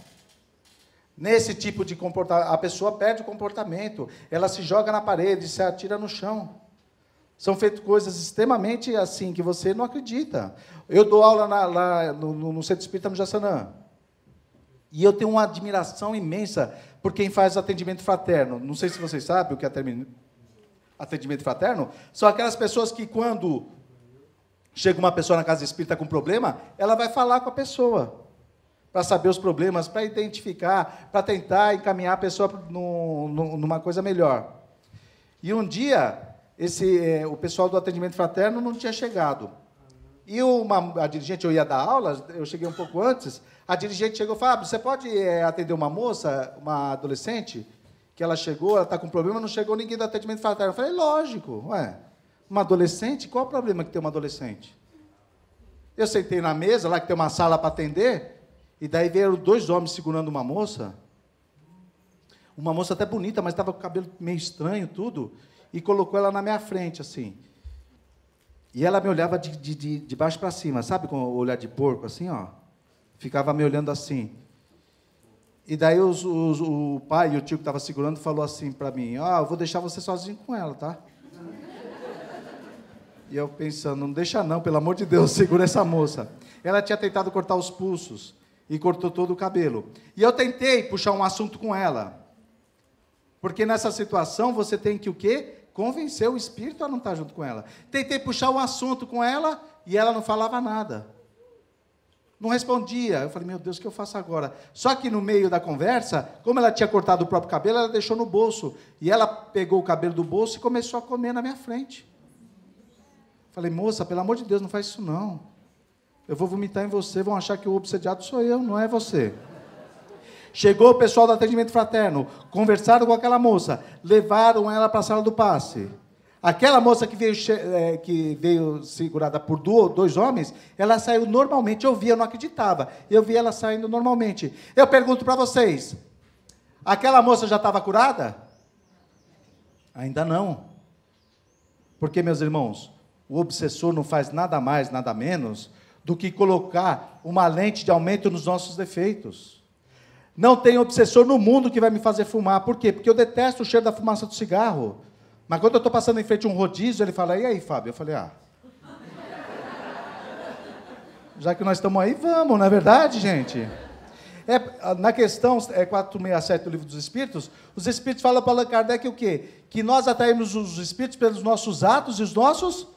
Nesse tipo de comportamento, a pessoa perde o comportamento, ela se joga na parede, se atira no chão. São feitas coisas extremamente assim, que você não acredita. Eu dou aula lá no Centro Espírita no Jaçanã. E eu tenho uma admiração imensa por quem faz atendimento fraterno. Não sei se vocês sabem o que é atendimento fraterno. São aquelas pessoas que, quando chega uma pessoa na casa espírita com problema, ela vai falar com a pessoa, para saber os problemas, para identificar, para tentar encaminhar a pessoa numa coisa melhor. E um dia, o pessoal do atendimento fraterno não tinha chegado. E a dirigente, eu ia dar aula, eu cheguei um pouco antes, a dirigente chegou e falou, Fábio, você pode atender uma moça, uma adolescente, que ela chegou, ela está com problema, não chegou ninguém do atendimento fraterno. Eu falei, lógico, uma adolescente, qual o problema que tem uma adolescente? Eu sentei na mesa, lá que tem uma sala para atender, e daí vieram 2 homens segurando uma moça até bonita, mas estava com o cabelo meio estranho, tudo, e colocou ela na minha frente, assim. E ela me olhava de baixo para cima, sabe, com o olhar de porco, assim, ó. Ficava me olhando assim. E daí o pai e o tio que estava segurando falou assim para mim, eu vou deixar você sozinho com ela, tá? E eu pensando, não deixa não, pelo amor de Deus, segura essa moça. Ela tinha tentado cortar os pulsos e cortou todo o cabelo. E eu tentei puxar um assunto com ela. Porque nessa situação você tem que o quê? convencer o espírito a não estar junto com ela. Tentei puxar um assunto com ela e ela não falava nada. Não respondia. Eu falei, meu Deus, o que eu faço agora? Só que no meio da conversa, como ela tinha cortado o próprio cabelo, ela deixou no bolso. E ela pegou o cabelo do bolso e começou a comer na minha frente. Falei, moça, pelo amor de Deus, não faz isso não. Eu vou vomitar em você, vão achar que o obsediado sou eu, não é você. Chegou o pessoal do atendimento fraterno, conversaram com aquela moça, levaram ela para a sala do passe. Aquela moça que veio segurada por dois homens, ela saiu normalmente, eu via, eu não acreditava. Eu vi ela saindo normalmente. Eu pergunto para vocês, aquela moça já estava curada? Ainda não. Porque, meus irmãos, o obsessor não faz nada mais, nada menos, do que colocar uma lente de aumento nos nossos defeitos. Não tem obsessor no mundo que vai me fazer fumar. Por quê? Porque eu detesto o cheiro da fumaça do cigarro. Mas quando eu estou passando em frente a um rodízio, ele fala, e aí, Fábio? Eu falei, já que nós estamos aí, vamos, não é verdade, gente? Na questão 467 do Livro dos Espíritos, os Espíritos falam para Allan Kardec o quê? Que nós atraímos os Espíritos pelos nossos atos e os nossos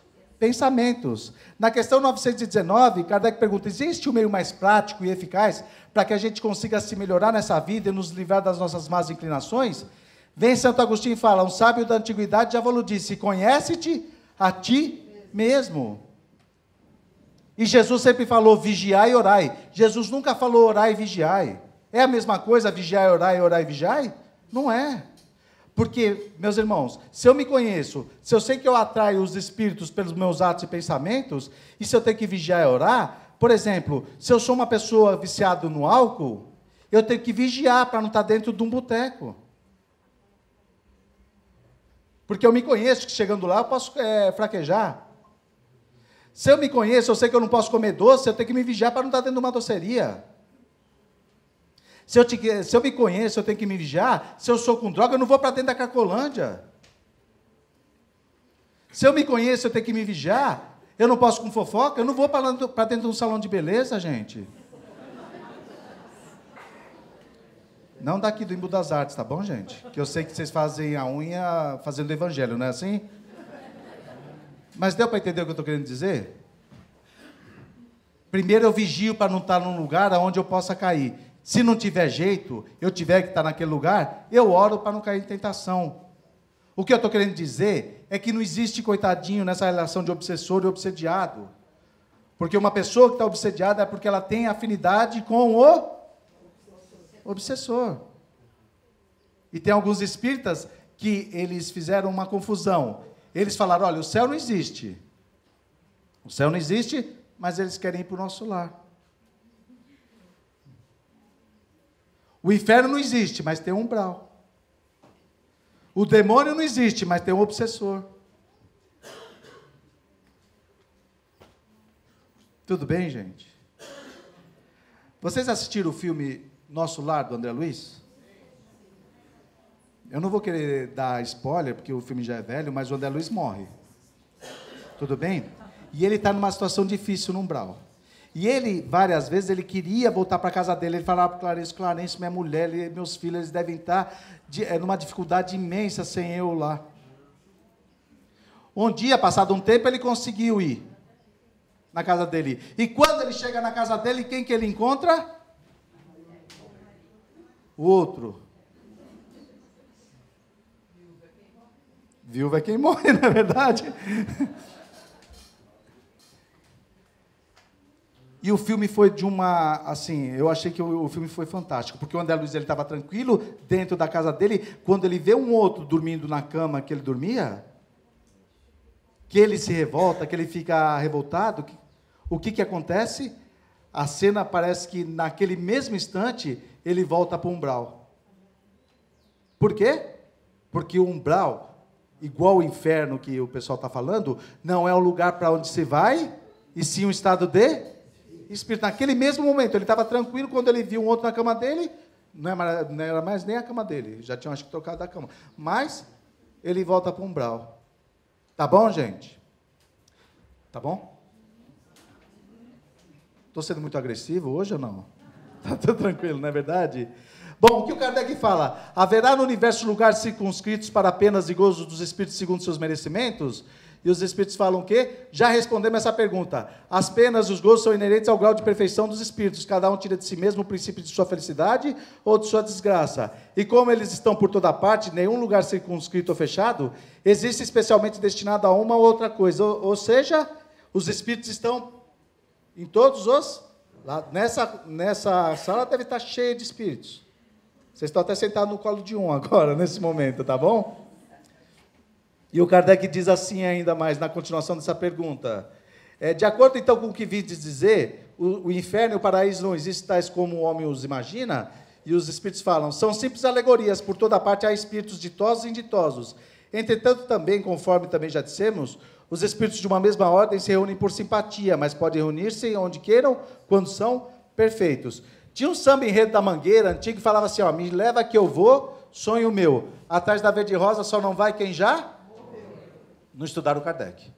pensamentos. Na questão 919, Kardec pergunta, existe um meio mais prático e eficaz para que a gente consiga se melhorar nessa vida e nos livrar das nossas más inclinações? Vem Santo Agostinho e fala, um sábio da antiguidade já vos disse, conhece-te a ti mesmo. E Jesus sempre falou, vigiai e orai. Jesus nunca falou orai e vigiai. É a mesma coisa, vigiai, orai e vigiai? Não é. Porque, meus irmãos, se eu me conheço, se eu sei que eu atraio os espíritos pelos meus atos e pensamentos, e se eu tenho que vigiar e orar, por exemplo, se eu sou uma pessoa viciada no álcool, eu tenho que vigiar para não estar dentro de um boteco. Porque eu me conheço que chegando lá eu posso fraquejar. Se eu me conheço, eu sei que eu não posso comer doce, eu tenho que me vigiar para não estar dentro de uma doceria. Se eu me conheço, eu tenho que me vigiar. Se eu sou com droga, eu não vou para dentro da Cracolândia. Se eu me conheço, eu tenho que me vigiar. Eu não posso com fofoca, eu não vou para dentro de um salão de beleza, gente. Não daqui do Embu das Artes, tá bom, gente? Que eu sei que vocês fazem a unha fazendo o evangelho, não é assim? Mas deu para entender o que eu estou querendo dizer? Primeiro eu vigio para não estar num lugar onde eu possa cair. Se não tiver jeito, eu tiver que estar naquele lugar, eu oro para não cair em tentação. O que eu estou querendo dizer é que não existe coitadinho nessa relação de obsessor e obsediado. Porque uma pessoa que está obsediada é porque ela tem afinidade com o obsessor. E tem alguns espíritas que eles fizeram uma confusão. Eles falaram, olha, o céu não existe. O céu não existe, mas eles querem ir para o nosso lar. O inferno não existe, mas tem um umbral. O demônio não existe, mas tem um obsessor. Tudo bem, gente? Vocês assistiram o filme Nosso Lar, do André Luiz? Eu não vou querer dar spoiler, porque o filme já é velho, mas o André Luiz morre. Tudo bem? E ele está numa situação difícil no umbral. E ele, várias vezes, ele queria voltar para a casa dele. Ele falava para Clarence, minha mulher, meus filhos, eles devem estar numa dificuldade imensa sem eu lá. Um dia, passado um tempo, ele conseguiu ir na casa dele. E quando ele chega na casa dele, quem que ele encontra? O outro. Viúva é quem morre, não é verdade? E o filme foi de uma, assim, eu achei que o filme foi fantástico, porque o André Luiz estava tranquilo dentro da casa dele, quando ele vê um outro dormindo na cama que ele dormia, que ele se revolta, que ele fica revoltado, o que acontece? A cena parece que naquele mesmo instante ele volta para o umbral. Por quê? Porque o umbral, igual o inferno que o pessoal está falando, não é um lugar para onde se vai, e sim um estado de espírito. Naquele mesmo momento, ele estava tranquilo quando ele viu um outro na cama dele, não era mais nem a cama dele, já tinham acho que trocado a cama, mas ele volta para o umbral. Tá bom, gente? Tá bom? Estou sendo muito agressivo hoje ou não? Tá tudo tranquilo, não é verdade? Bom, o que o Kardec fala? Haverá no universo lugares circunscritos para penas e gozos dos espíritos segundo seus merecimentos? E os espíritos falam o quê? Já respondemos essa pergunta. As penas e os gozos são inerentes ao grau de perfeição dos espíritos. Cada um tira de si mesmo o princípio de sua felicidade ou de sua desgraça. E como eles estão por toda parte, nenhum lugar circunscrito ou fechado, existe especialmente destinado a uma ou outra coisa. Ou seja, os espíritos estão em todos os... Lá, nessa sala deve estar cheia de espíritos. Vocês estão até sentados no colo de um agora, nesse momento, tá bom? E o Kardec diz assim ainda mais, na continuação dessa pergunta. De acordo, então, com o que vim dizer, o inferno e o paraíso não existem tais como o homem os imagina, e os espíritos falam, são simples alegorias, por toda parte há espíritos ditosos e inditosos. Entretanto, também, conforme também já dissemos, os espíritos de uma mesma ordem se reúnem por simpatia, mas podem reunir-se onde queiram, quando são perfeitos. Tinha um samba enredo da Mangueira, antigo, que falava assim, me leva que eu vou, sonho meu. Atrás da verde rosa só não vai quem já... Não estudaram o Kardec.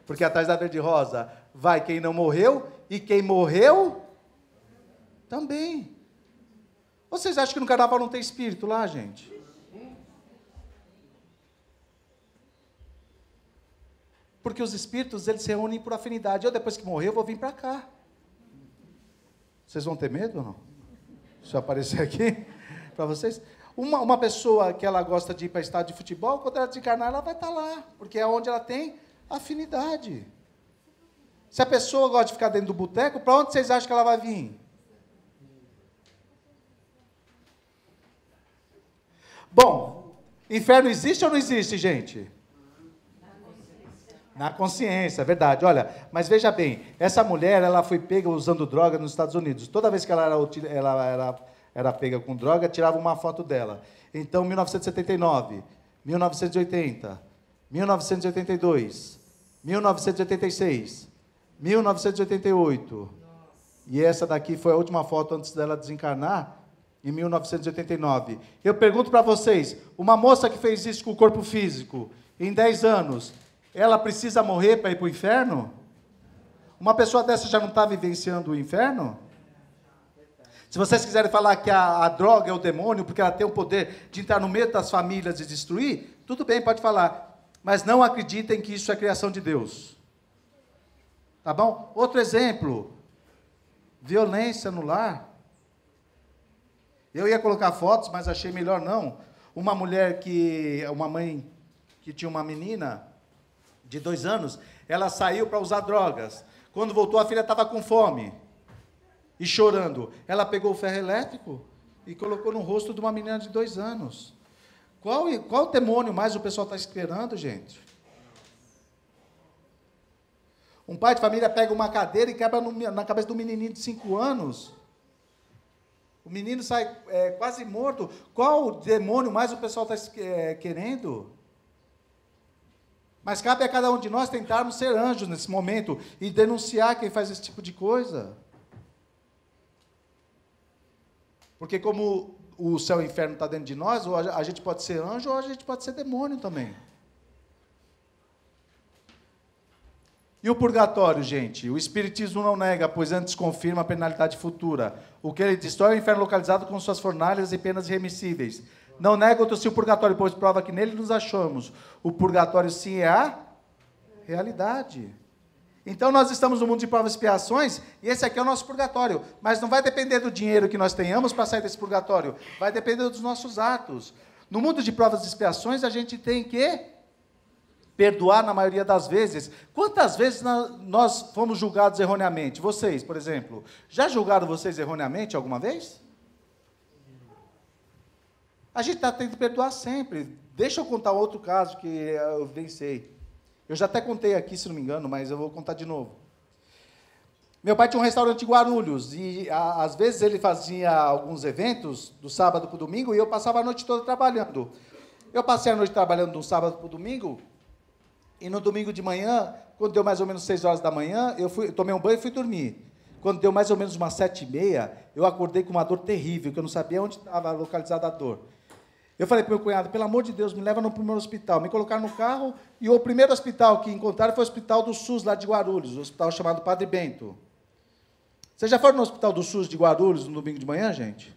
Porque atrás da verde rosa vai quem não morreu, e quem morreu também. Vocês acham que no carnaval não tem espírito lá, gente? Porque os espíritos, eles se reúnem por afinidade. Eu, depois que morrer, eu vou vir para cá. Vocês vão ter medo ou não? Se eu aparecer aqui para vocês... Uma pessoa que ela gosta de ir para estádio de futebol, quando ela desencarnar, ela vai estar lá, porque é onde ela tem afinidade. Se a pessoa gosta de ficar dentro do boteco, para onde vocês acham que ela vai vir? Bom, inferno existe ou não existe, gente? Na consciência, é verdade. Olha, mas veja bem, essa mulher, ela foi pega usando droga nos Estados Unidos. Toda vez que ela era pega com droga, tirava uma foto dela. Então, 1979, 1980, 1982, 1986, 1988. E essa daqui foi a última foto antes dela desencarnar, em 1989. Eu pergunto para vocês, uma moça que fez isso com o corpo físico, em 10 anos, ela precisa morrer para ir para o inferno? Uma pessoa dessa já não está vivenciando o inferno? Se vocês quiserem falar que a droga é o demônio, porque ela tem o poder de entrar no meio das famílias e destruir, tudo bem, pode falar. Mas não acreditem que isso é criação de Deus. Tá bom? Outro exemplo. Violência no lar. Eu ia colocar fotos, mas achei melhor não. Uma mãe que tinha uma menina de 2 anos, ela saiu para usar drogas. Quando voltou, a filha estava com fome. E chorando, ela pegou o ferro elétrico e colocou no rosto de uma menina de 2 anos. Qual demônio mais o pessoal está esperando, gente? Um pai de família pega uma cadeira e quebra na cabeça do menininho de 5 anos. O menino sai quase morto. Qual demônio mais o pessoal está querendo? Mas cabe a cada um de nós tentarmos ser anjos nesse momento e denunciar quem faz esse tipo de coisa. Porque como o céu e o inferno está dentro de nós, ou a gente pode ser anjo, ou a gente pode ser demônio também. E o purgatório, gente? O Espiritismo não nega, pois antes confirma a penalidade futura. O que ele destrói é o inferno localizado com suas fornalhas e penas irremissíveis. Não nega outro-se o purgatório, pois prova que nele nos achamos. O purgatório, sim, é a realidade. Então, nós estamos no mundo de provas e expiações, e esse aqui é o nosso purgatório. Mas não vai depender do dinheiro que nós tenhamos para sair desse purgatório. Vai depender dos nossos atos. No mundo de provas e expiações, a gente tem que perdoar na maioria das vezes. Quantas vezes nós fomos julgados erroneamente? Vocês, por exemplo, já julgaram vocês erroneamente alguma vez? A gente está tendo que perdoar sempre. Deixa eu contar outro caso que eu vencei. Eu já até contei aqui, se não me engano, mas eu vou contar de novo. Meu pai tinha um restaurante em Guarulhos, e às vezes ele fazia alguns eventos, do sábado para o domingo, e eu passava a noite toda trabalhando. Eu passei a noite trabalhando do sábado para o domingo, e no domingo de manhã, quando deu mais ou menos 6 horas da manhã, eu tomei um banho e fui dormir. Quando deu mais ou menos umas 7h30, eu acordei com uma dor terrível, que eu não sabia onde estava localizada a dor. Eu falei para o meu cunhado, pelo amor de Deus, me leva no primeiro hospital. Me colocaram no carro, e o primeiro hospital que encontraram foi o hospital do SUS, lá de Guarulhos, o hospital chamado Padre Bento. Vocês já foram no Hospital do SUS de Guarulhos no domingo de manhã, gente?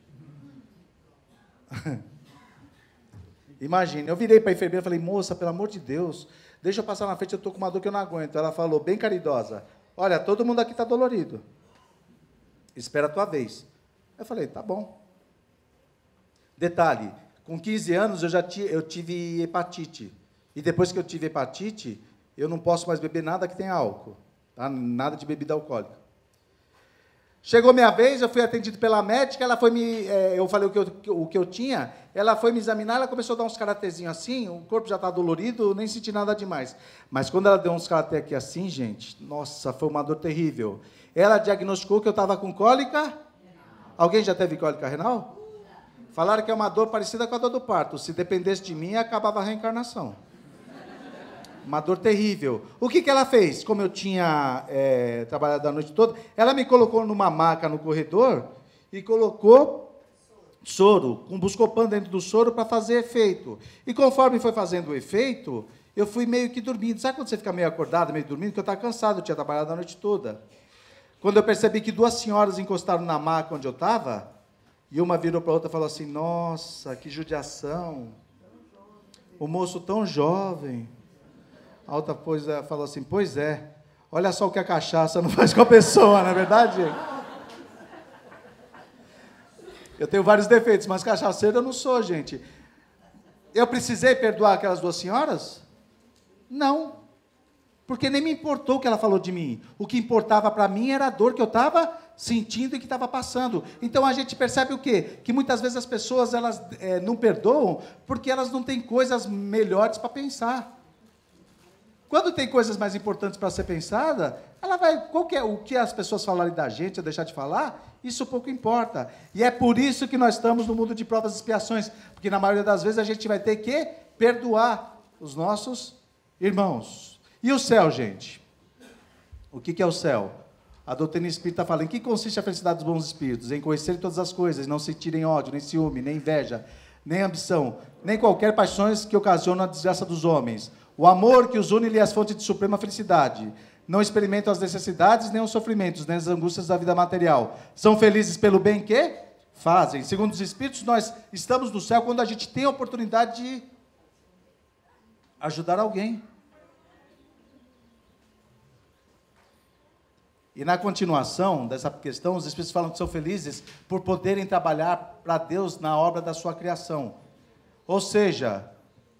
Imagina, eu virei para a enfermeira e falei, moça, pelo amor de Deus, deixa eu passar na frente, eu estou com uma dor que eu não aguento. Ela falou, bem caridosa, olha, todo mundo aqui está dolorido. Espera a tua vez. Eu falei, tá bom. Detalhe, com 15 anos eu tive hepatite. E depois que eu tive hepatite, eu não posso mais beber nada que tenha álcool. Tá? Nada de bebida alcoólica. Chegou minha vez, eu fui atendido pela médica, ela foi eu falei o que eu tinha, ela foi me examinar, ela começou a dar uns karatezinhos assim, o corpo já está dolorido, nem senti nada demais. Mas quando ela deu uns karate aqui assim, gente, nossa, foi uma dor terrível. Ela diagnosticou que eu estava com cólica. Alguém já teve cólica renal? Falaram que é uma dor parecida com a dor do parto. Se dependesse de mim, acabava a reencarnação. Uma dor terrível. O que ela fez? Como eu tinha trabalhado a noite toda, ela me colocou numa maca no corredor e colocou soro, com Buscopan dentro do soro para fazer efeito. E conforme foi fazendo o efeito, eu fui meio que dormindo. Sabe quando você fica meio acordado, meio dormindo? Porque eu estava cansado, eu tinha trabalhado a noite toda. Quando eu percebi que duas senhoras encostaram na maca onde eu estava, e uma virou para a outra e falou assim, nossa, que judiação. O moço tão jovem. A outra falou assim, pois é, olha só o que a cachaça não faz com a pessoa, não é verdade, gente? Eu tenho vários defeitos, mas cachaceiro eu não sou, gente. Eu precisei perdoar aquelas duas senhoras? Não. Porque nem me importou o que ela falou de mim. O que importava para mim era a dor que eu estava sentindo e que estava passando. Então a gente percebe o quê? Que muitas vezes as pessoas elas, não perdoam porque elas não têm coisas melhores para pensar. Quando tem coisas mais importantes para ser pensada, ela vai. O que as pessoas falarem da gente ou deixar de falar, isso pouco importa. E é por isso que nós estamos no mundo de provas e expiações, porque na maioria das vezes a gente vai ter que perdoar os nossos irmãos. E o céu, gente? O que é o céu? A doutrina espírita fala, em que consiste a felicidade dos bons espíritos? Em conhecer todas as coisas, não sentirem ódio, nem ciúme, nem inveja, nem ambição, nem qualquer paixões que ocasionam a desgraça dos homens. O amor que os une lhe é a fonte de suprema felicidade. Não experimentam as necessidades, nem os sofrimentos, nem as angústias da vida material. São felizes pelo bem que fazem. Segundo os Espíritos, nós estamos no céu quando a gente tem a oportunidade de ajudar alguém. E na continuação dessa questão, os Espíritos falam que são felizes por poderem trabalhar para Deus na obra da sua criação. Ou seja,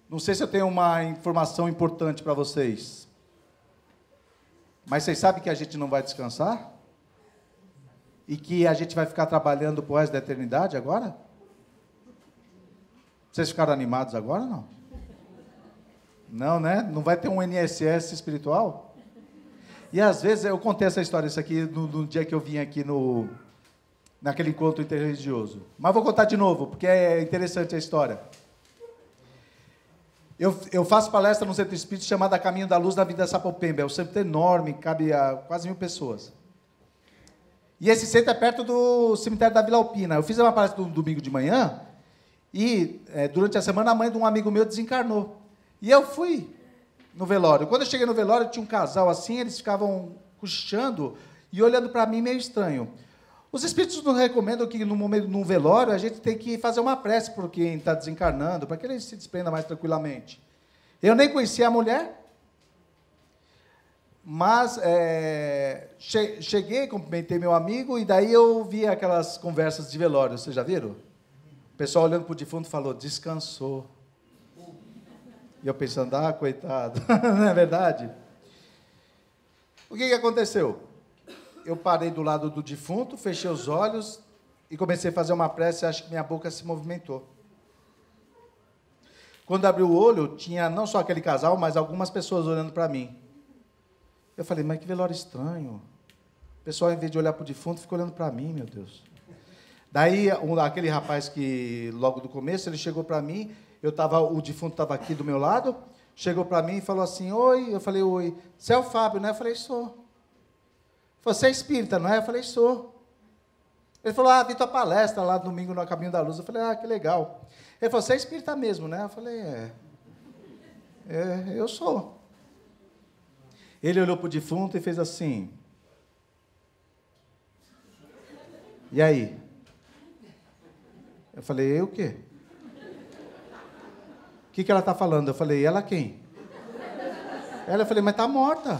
não sei se eu tenho uma informação importante para vocês, mas vocês sabem que a gente não vai descansar? E que a gente vai ficar trabalhando por resto da eternidade agora? Vocês ficaram animados agora ou não? Não, né? Não vai ter um INSS espiritual? E às vezes, eu contei essa história, isso aqui, no dia que eu vim aqui naquele encontro interreligioso. Mas vou contar de novo, porque é interessante a história. Eu faço palestra no Centro Espírita chamada Caminho da Luz na Vida Sapopemba. É um centro enorme, cabe a quase 1000 pessoas. E esse centro é perto do cemitério da Vila Alpina. Eu fiz uma palestra no domingo de manhã e, durante a semana, a mãe de um amigo meu desencarnou. E eu fui no velório. Quando eu cheguei no velório, tinha um casal assim, eles ficavam cochichando e olhando para mim meio estranho. Os espíritos nos recomendam que, no momento num velório, a gente tem que fazer uma prece por quem está desencarnando, para que ele se desprenda mais tranquilamente. Eu nem conhecia a mulher, mas cheguei, cumprimentei meu amigo, e daí eu vi aquelas conversas de velório, vocês já viram? O pessoal olhando para o defunto falou, descansou. E eu pensando, coitado, não é verdade? O que aconteceu? Eu parei do lado do defunto, fechei os olhos e comecei a fazer uma prece, e acho que minha boca se movimentou. Quando abri o olho, tinha não só aquele casal, mas algumas pessoas olhando para mim. Eu falei, mas que velório estranho. O pessoal, em vez de olhar para o defunto, ficou olhando para mim, meu Deus. Daí, aquele rapaz que, logo do começo, ele chegou para mim, o defunto estava aqui do meu lado, chegou para mim e falou assim, oi, eu falei, oi, você é o Fábio, né? Eu falei, sou. Você é espírita, não é? Eu falei, sou. Ele falou, vi tua palestra lá domingo no Caminho da Luz. Eu falei, que legal. Ele falou, você é espírita mesmo, né? Eu falei, eu sou. Ele olhou para o defunto e fez assim. E aí? Eu falei, eu o quê? O que ela está falando? Eu falei, ela quem? Eu falei, mas está morta.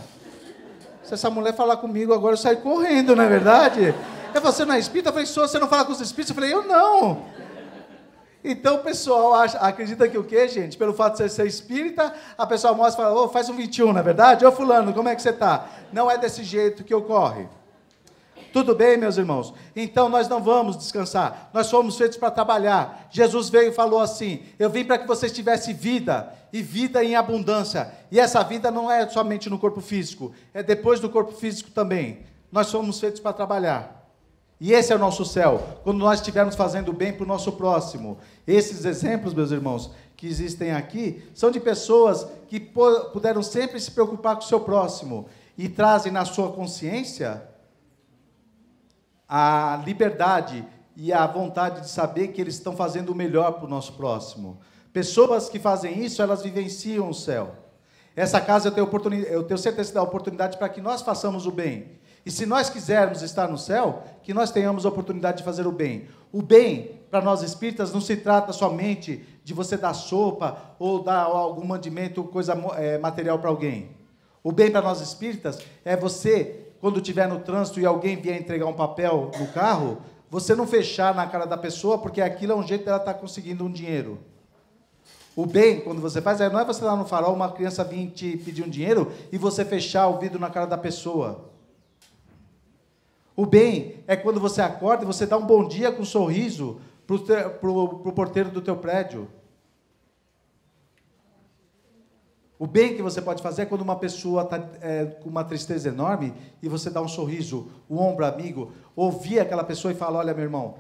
Se essa mulher falar comigo agora, eu saio correndo, não é verdade? Eu falei, você não é espírita? Eu falei, sou, você não fala com os espíritos? Eu falei, eu não. Então o pessoal acredita que o quê, gente? Pelo fato de você ser espírita, a pessoa mostra e fala, ô, faz um 21, não é verdade? Ô, fulano, como é que você está? Não é desse jeito que ocorre. Tudo bem, meus irmãos? Então, nós não vamos descansar. Nós fomos feitos para trabalhar. Jesus veio e falou assim, eu vim para que vocês tivessem vida, e vida em abundância. E essa vida não é somente no corpo físico, é depois do corpo físico também. Nós fomos feitos para trabalhar. E esse é o nosso céu, quando nós estivermos fazendo bem para o nosso próximo. Esses exemplos, meus irmãos, que existem aqui, são de pessoas que puderam sempre se preocupar com o seu próximo, e trazem na sua consciência a liberdade e a vontade de saber que eles estão fazendo o melhor para o nosso próximo. Pessoas que fazem isso, elas vivenciam o céu. Essa casa eu tenho certeza que dá oportunidade para que nós façamos o bem. E se nós quisermos estar no céu, que nós tenhamos a oportunidade de fazer o bem. O bem, para nós espíritas, não se trata somente de você dar sopa ou dar algum mandamento, coisa material para alguém. O bem para nós espíritas é você, quando estiver no trânsito e alguém vier entregar um papel no carro, você não fechar na cara da pessoa, porque aquilo é um jeito dela estar conseguindo um dinheiro. O bem, quando você faz, não é você lá no farol, uma criança vir te pedir um dinheiro e você fechar o vidro na cara da pessoa. O bem é quando você acorda e você dá um bom dia com um sorriso pro porteiro do teu prédio. O bem que você pode fazer é quando uma pessoa está com uma tristeza enorme e você dá um sorriso, um ombro amigo, ouvir aquela pessoa e falar, olha, meu irmão,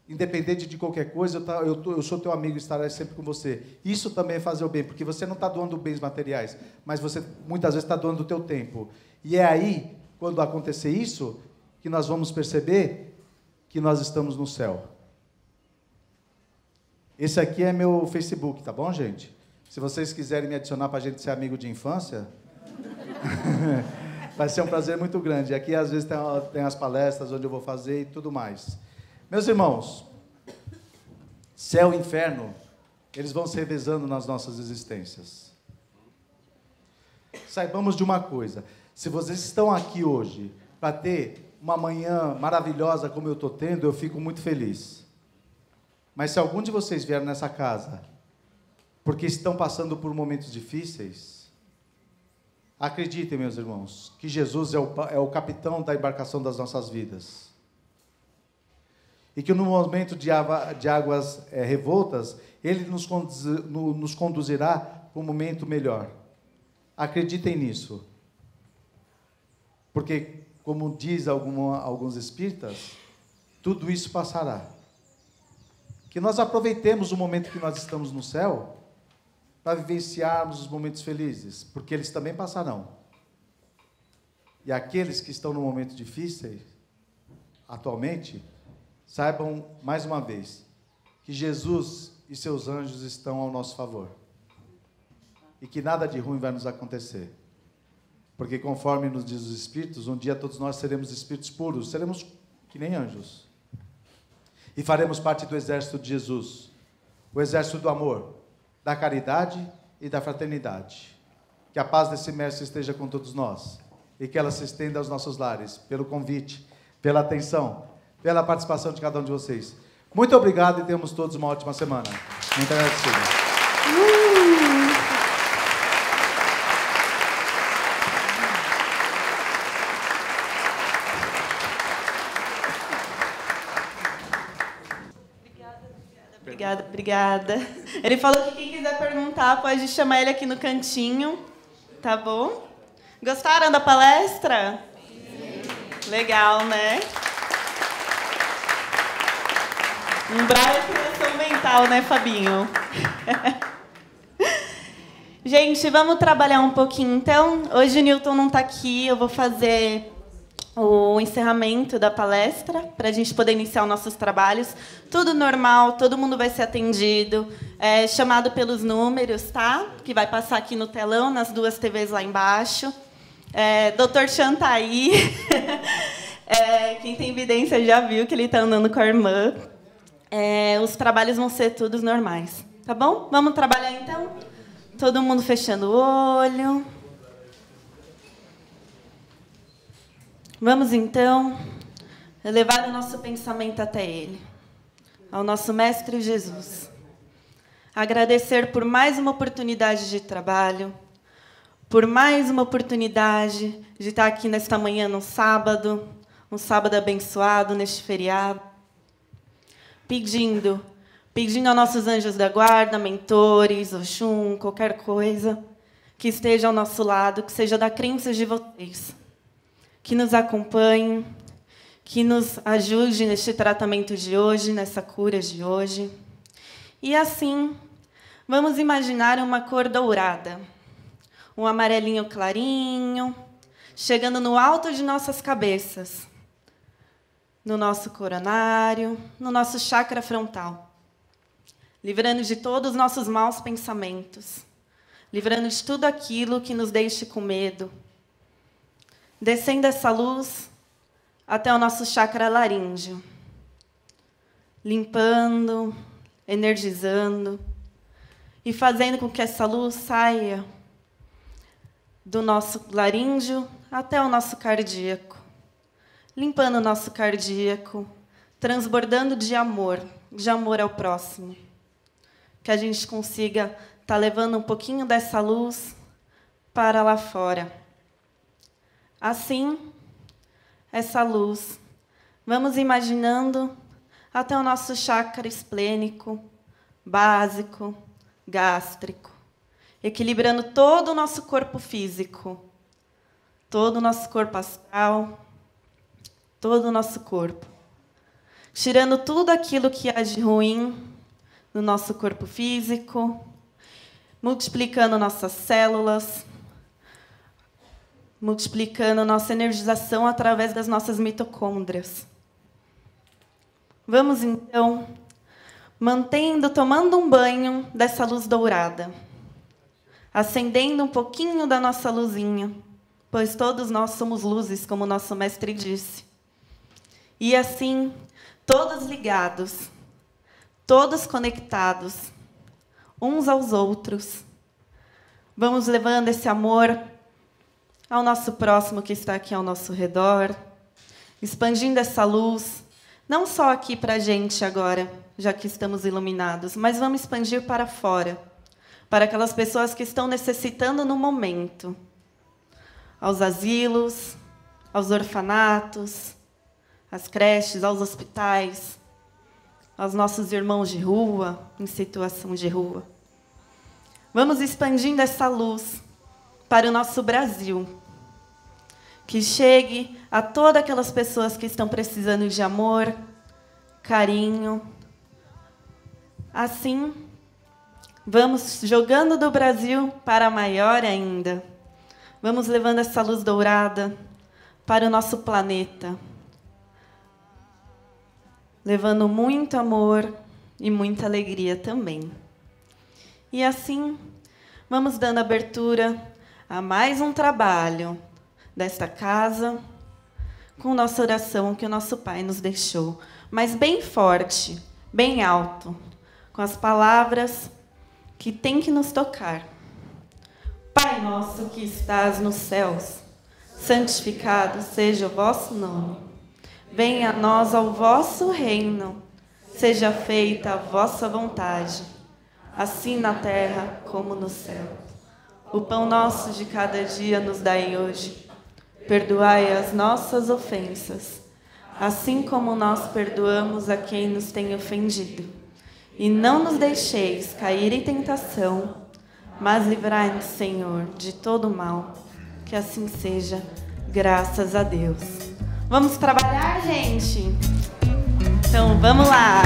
independente de qualquer coisa, eu sou teu amigo e estarei sempre com você. Isso também é fazer o bem, porque você não está doando bens materiais, mas você muitas vezes está doando o teu tempo. E é aí, quando acontecer isso, que nós vamos perceber que nós estamos no céu. Esse aqui é meu Facebook, tá bom, gente? Se vocês quiserem me adicionar para a gente ser amigo de infância, vai ser um prazer muito grande. Aqui, às vezes, tem as palestras onde eu vou fazer e tudo mais. Meus irmãos, céu e inferno, eles vão se revezando nas nossas existências. Saibamos de uma coisa, se vocês estão aqui hoje para ter uma manhã maravilhosa como eu estou tendo, eu fico muito feliz. Mas se algum de vocês vier nessa casa porque estão passando por momentos difíceis, acreditem, meus irmãos, que Jesus é o capitão da embarcação das nossas vidas. E que no momento de águas revoltas, Ele nos conduzirá para um momento melhor. Acreditem nisso. Porque, como diz alguns espíritas, tudo isso passará. Que nós aproveitemos o momento que nós estamos no céu para vivenciarmos os momentos felizes, porque eles também passarão. E aqueles que estão no momento difícil, atualmente, saibam, mais uma vez, que Jesus e seus anjos estão ao nosso favor. E que nada de ruim vai nos acontecer. Porque, conforme nos diz os Espíritos, um dia todos nós seremos espíritos puros, seremos que nem anjos. E faremos parte do exército de Jesus, o exército do amor, da caridade e da fraternidade. Que a paz desse mestre esteja com todos nós e que ela se estenda aos nossos lares, pelo convite, pela atenção, pela participação de cada um de vocês. Muito obrigado e tenhamos todos uma ótima semana. Muito agradecido. Obrigada. Ele falou que quem quiser perguntar pode chamar ele aqui no cantinho, tá bom? Gostaram da palestra? Sim. Legal, né? Um bravo criação mental, né, Fabinho? Gente, vamos trabalhar um pouquinho, então. Hoje o Newton não está aqui, eu vou fazer o encerramento da palestra, para a gente poder iniciar os nossos trabalhos. Tudo normal, todo mundo vai ser atendido, chamado pelos números, tá? Que vai passar aqui no telão, nas duas TVs lá embaixo. Dr. Chan tá aí. Quem tem evidência já viu que ele está andando com a irmã. Os trabalhos vão ser todos normais, tá bom? Vamos trabalhar, então? Todo mundo fechando o olho. Vamos, então, elevar o nosso pensamento até Ele, ao nosso Mestre Jesus. Agradecer por mais uma oportunidade de trabalho, por mais uma oportunidade de estar aqui nesta manhã, um sábado abençoado, neste feriado, pedindo a nossos anjos da guarda, mentores, Oxum, qualquer coisa que esteja ao nosso lado, que seja da crença de vocês, que nos acompanhe, que nos ajude neste tratamento de hoje, nessa cura de hoje. E assim, vamos imaginar uma cor dourada, um amarelinho clarinho, chegando no alto de nossas cabeças, no nosso coronário, no nosso chakra frontal, livrando de todos os nossos maus pensamentos, livrando de tudo aquilo que nos deixe com medo, descendo essa luz até o nosso chakra laríngeo, limpando, energizando e fazendo com que essa luz saia do nosso laríngeo até o nosso cardíaco, limpando o nosso cardíaco, transbordando de amor ao próximo, que a gente consiga estar levando um pouquinho dessa luz para lá fora. Assim, essa luz, vamos imaginando até o nosso chakra esplênico, básico, gástrico, equilibrando todo o nosso corpo físico, todo o nosso corpo astral, todo o nosso corpo, tirando tudo aquilo que há de ruim no nosso corpo físico, multiplicando nossas células, multiplicando nossa energização através das nossas mitocôndrias. Vamos, então, tomando um banho dessa luz dourada, acendendo um pouquinho da nossa luzinha, pois todos nós somos luzes, como nosso mestre disse. E assim, todos ligados, todos conectados, uns aos outros, vamos levando esse amor ao nosso próximo que está aqui ao nosso redor, expandindo essa luz, não só aqui para a gente agora, já que estamos iluminados, mas vamos expandir para fora, para aquelas pessoas que estão necessitando no momento, aos asilos, aos orfanatos, às creches, aos hospitais, aos nossos irmãos de rua, em situação de rua. Vamos expandindo essa luz para o nosso Brasil, que chegue a todas aquelas pessoas que estão precisando de amor, carinho. Assim, vamos jogando do Brasil para maior ainda. Vamos levando essa luz dourada para o nosso planeta, levando muito amor e muita alegria também. E assim, vamos dando abertura a mais um trabalho desta casa, com nossa oração que o nosso Pai nos deixou, mas bem forte, bem alto, com as palavras que tem que nos tocar. Pai nosso que estás nos céus, santificado seja o vosso nome. Venha a nós o vosso reino, seja feita a vossa vontade, assim na terra como no céu. O pão nosso de cada dia nos dai hoje. Perdoai as nossas ofensas, assim como nós perdoamos a quem nos tem ofendido. E não nos deixeis cair em tentação, mas livrai-nos, Senhor, de todo mal. Que assim seja, graças a Deus. Vamos trabalhar, gente? Então, vamos lá!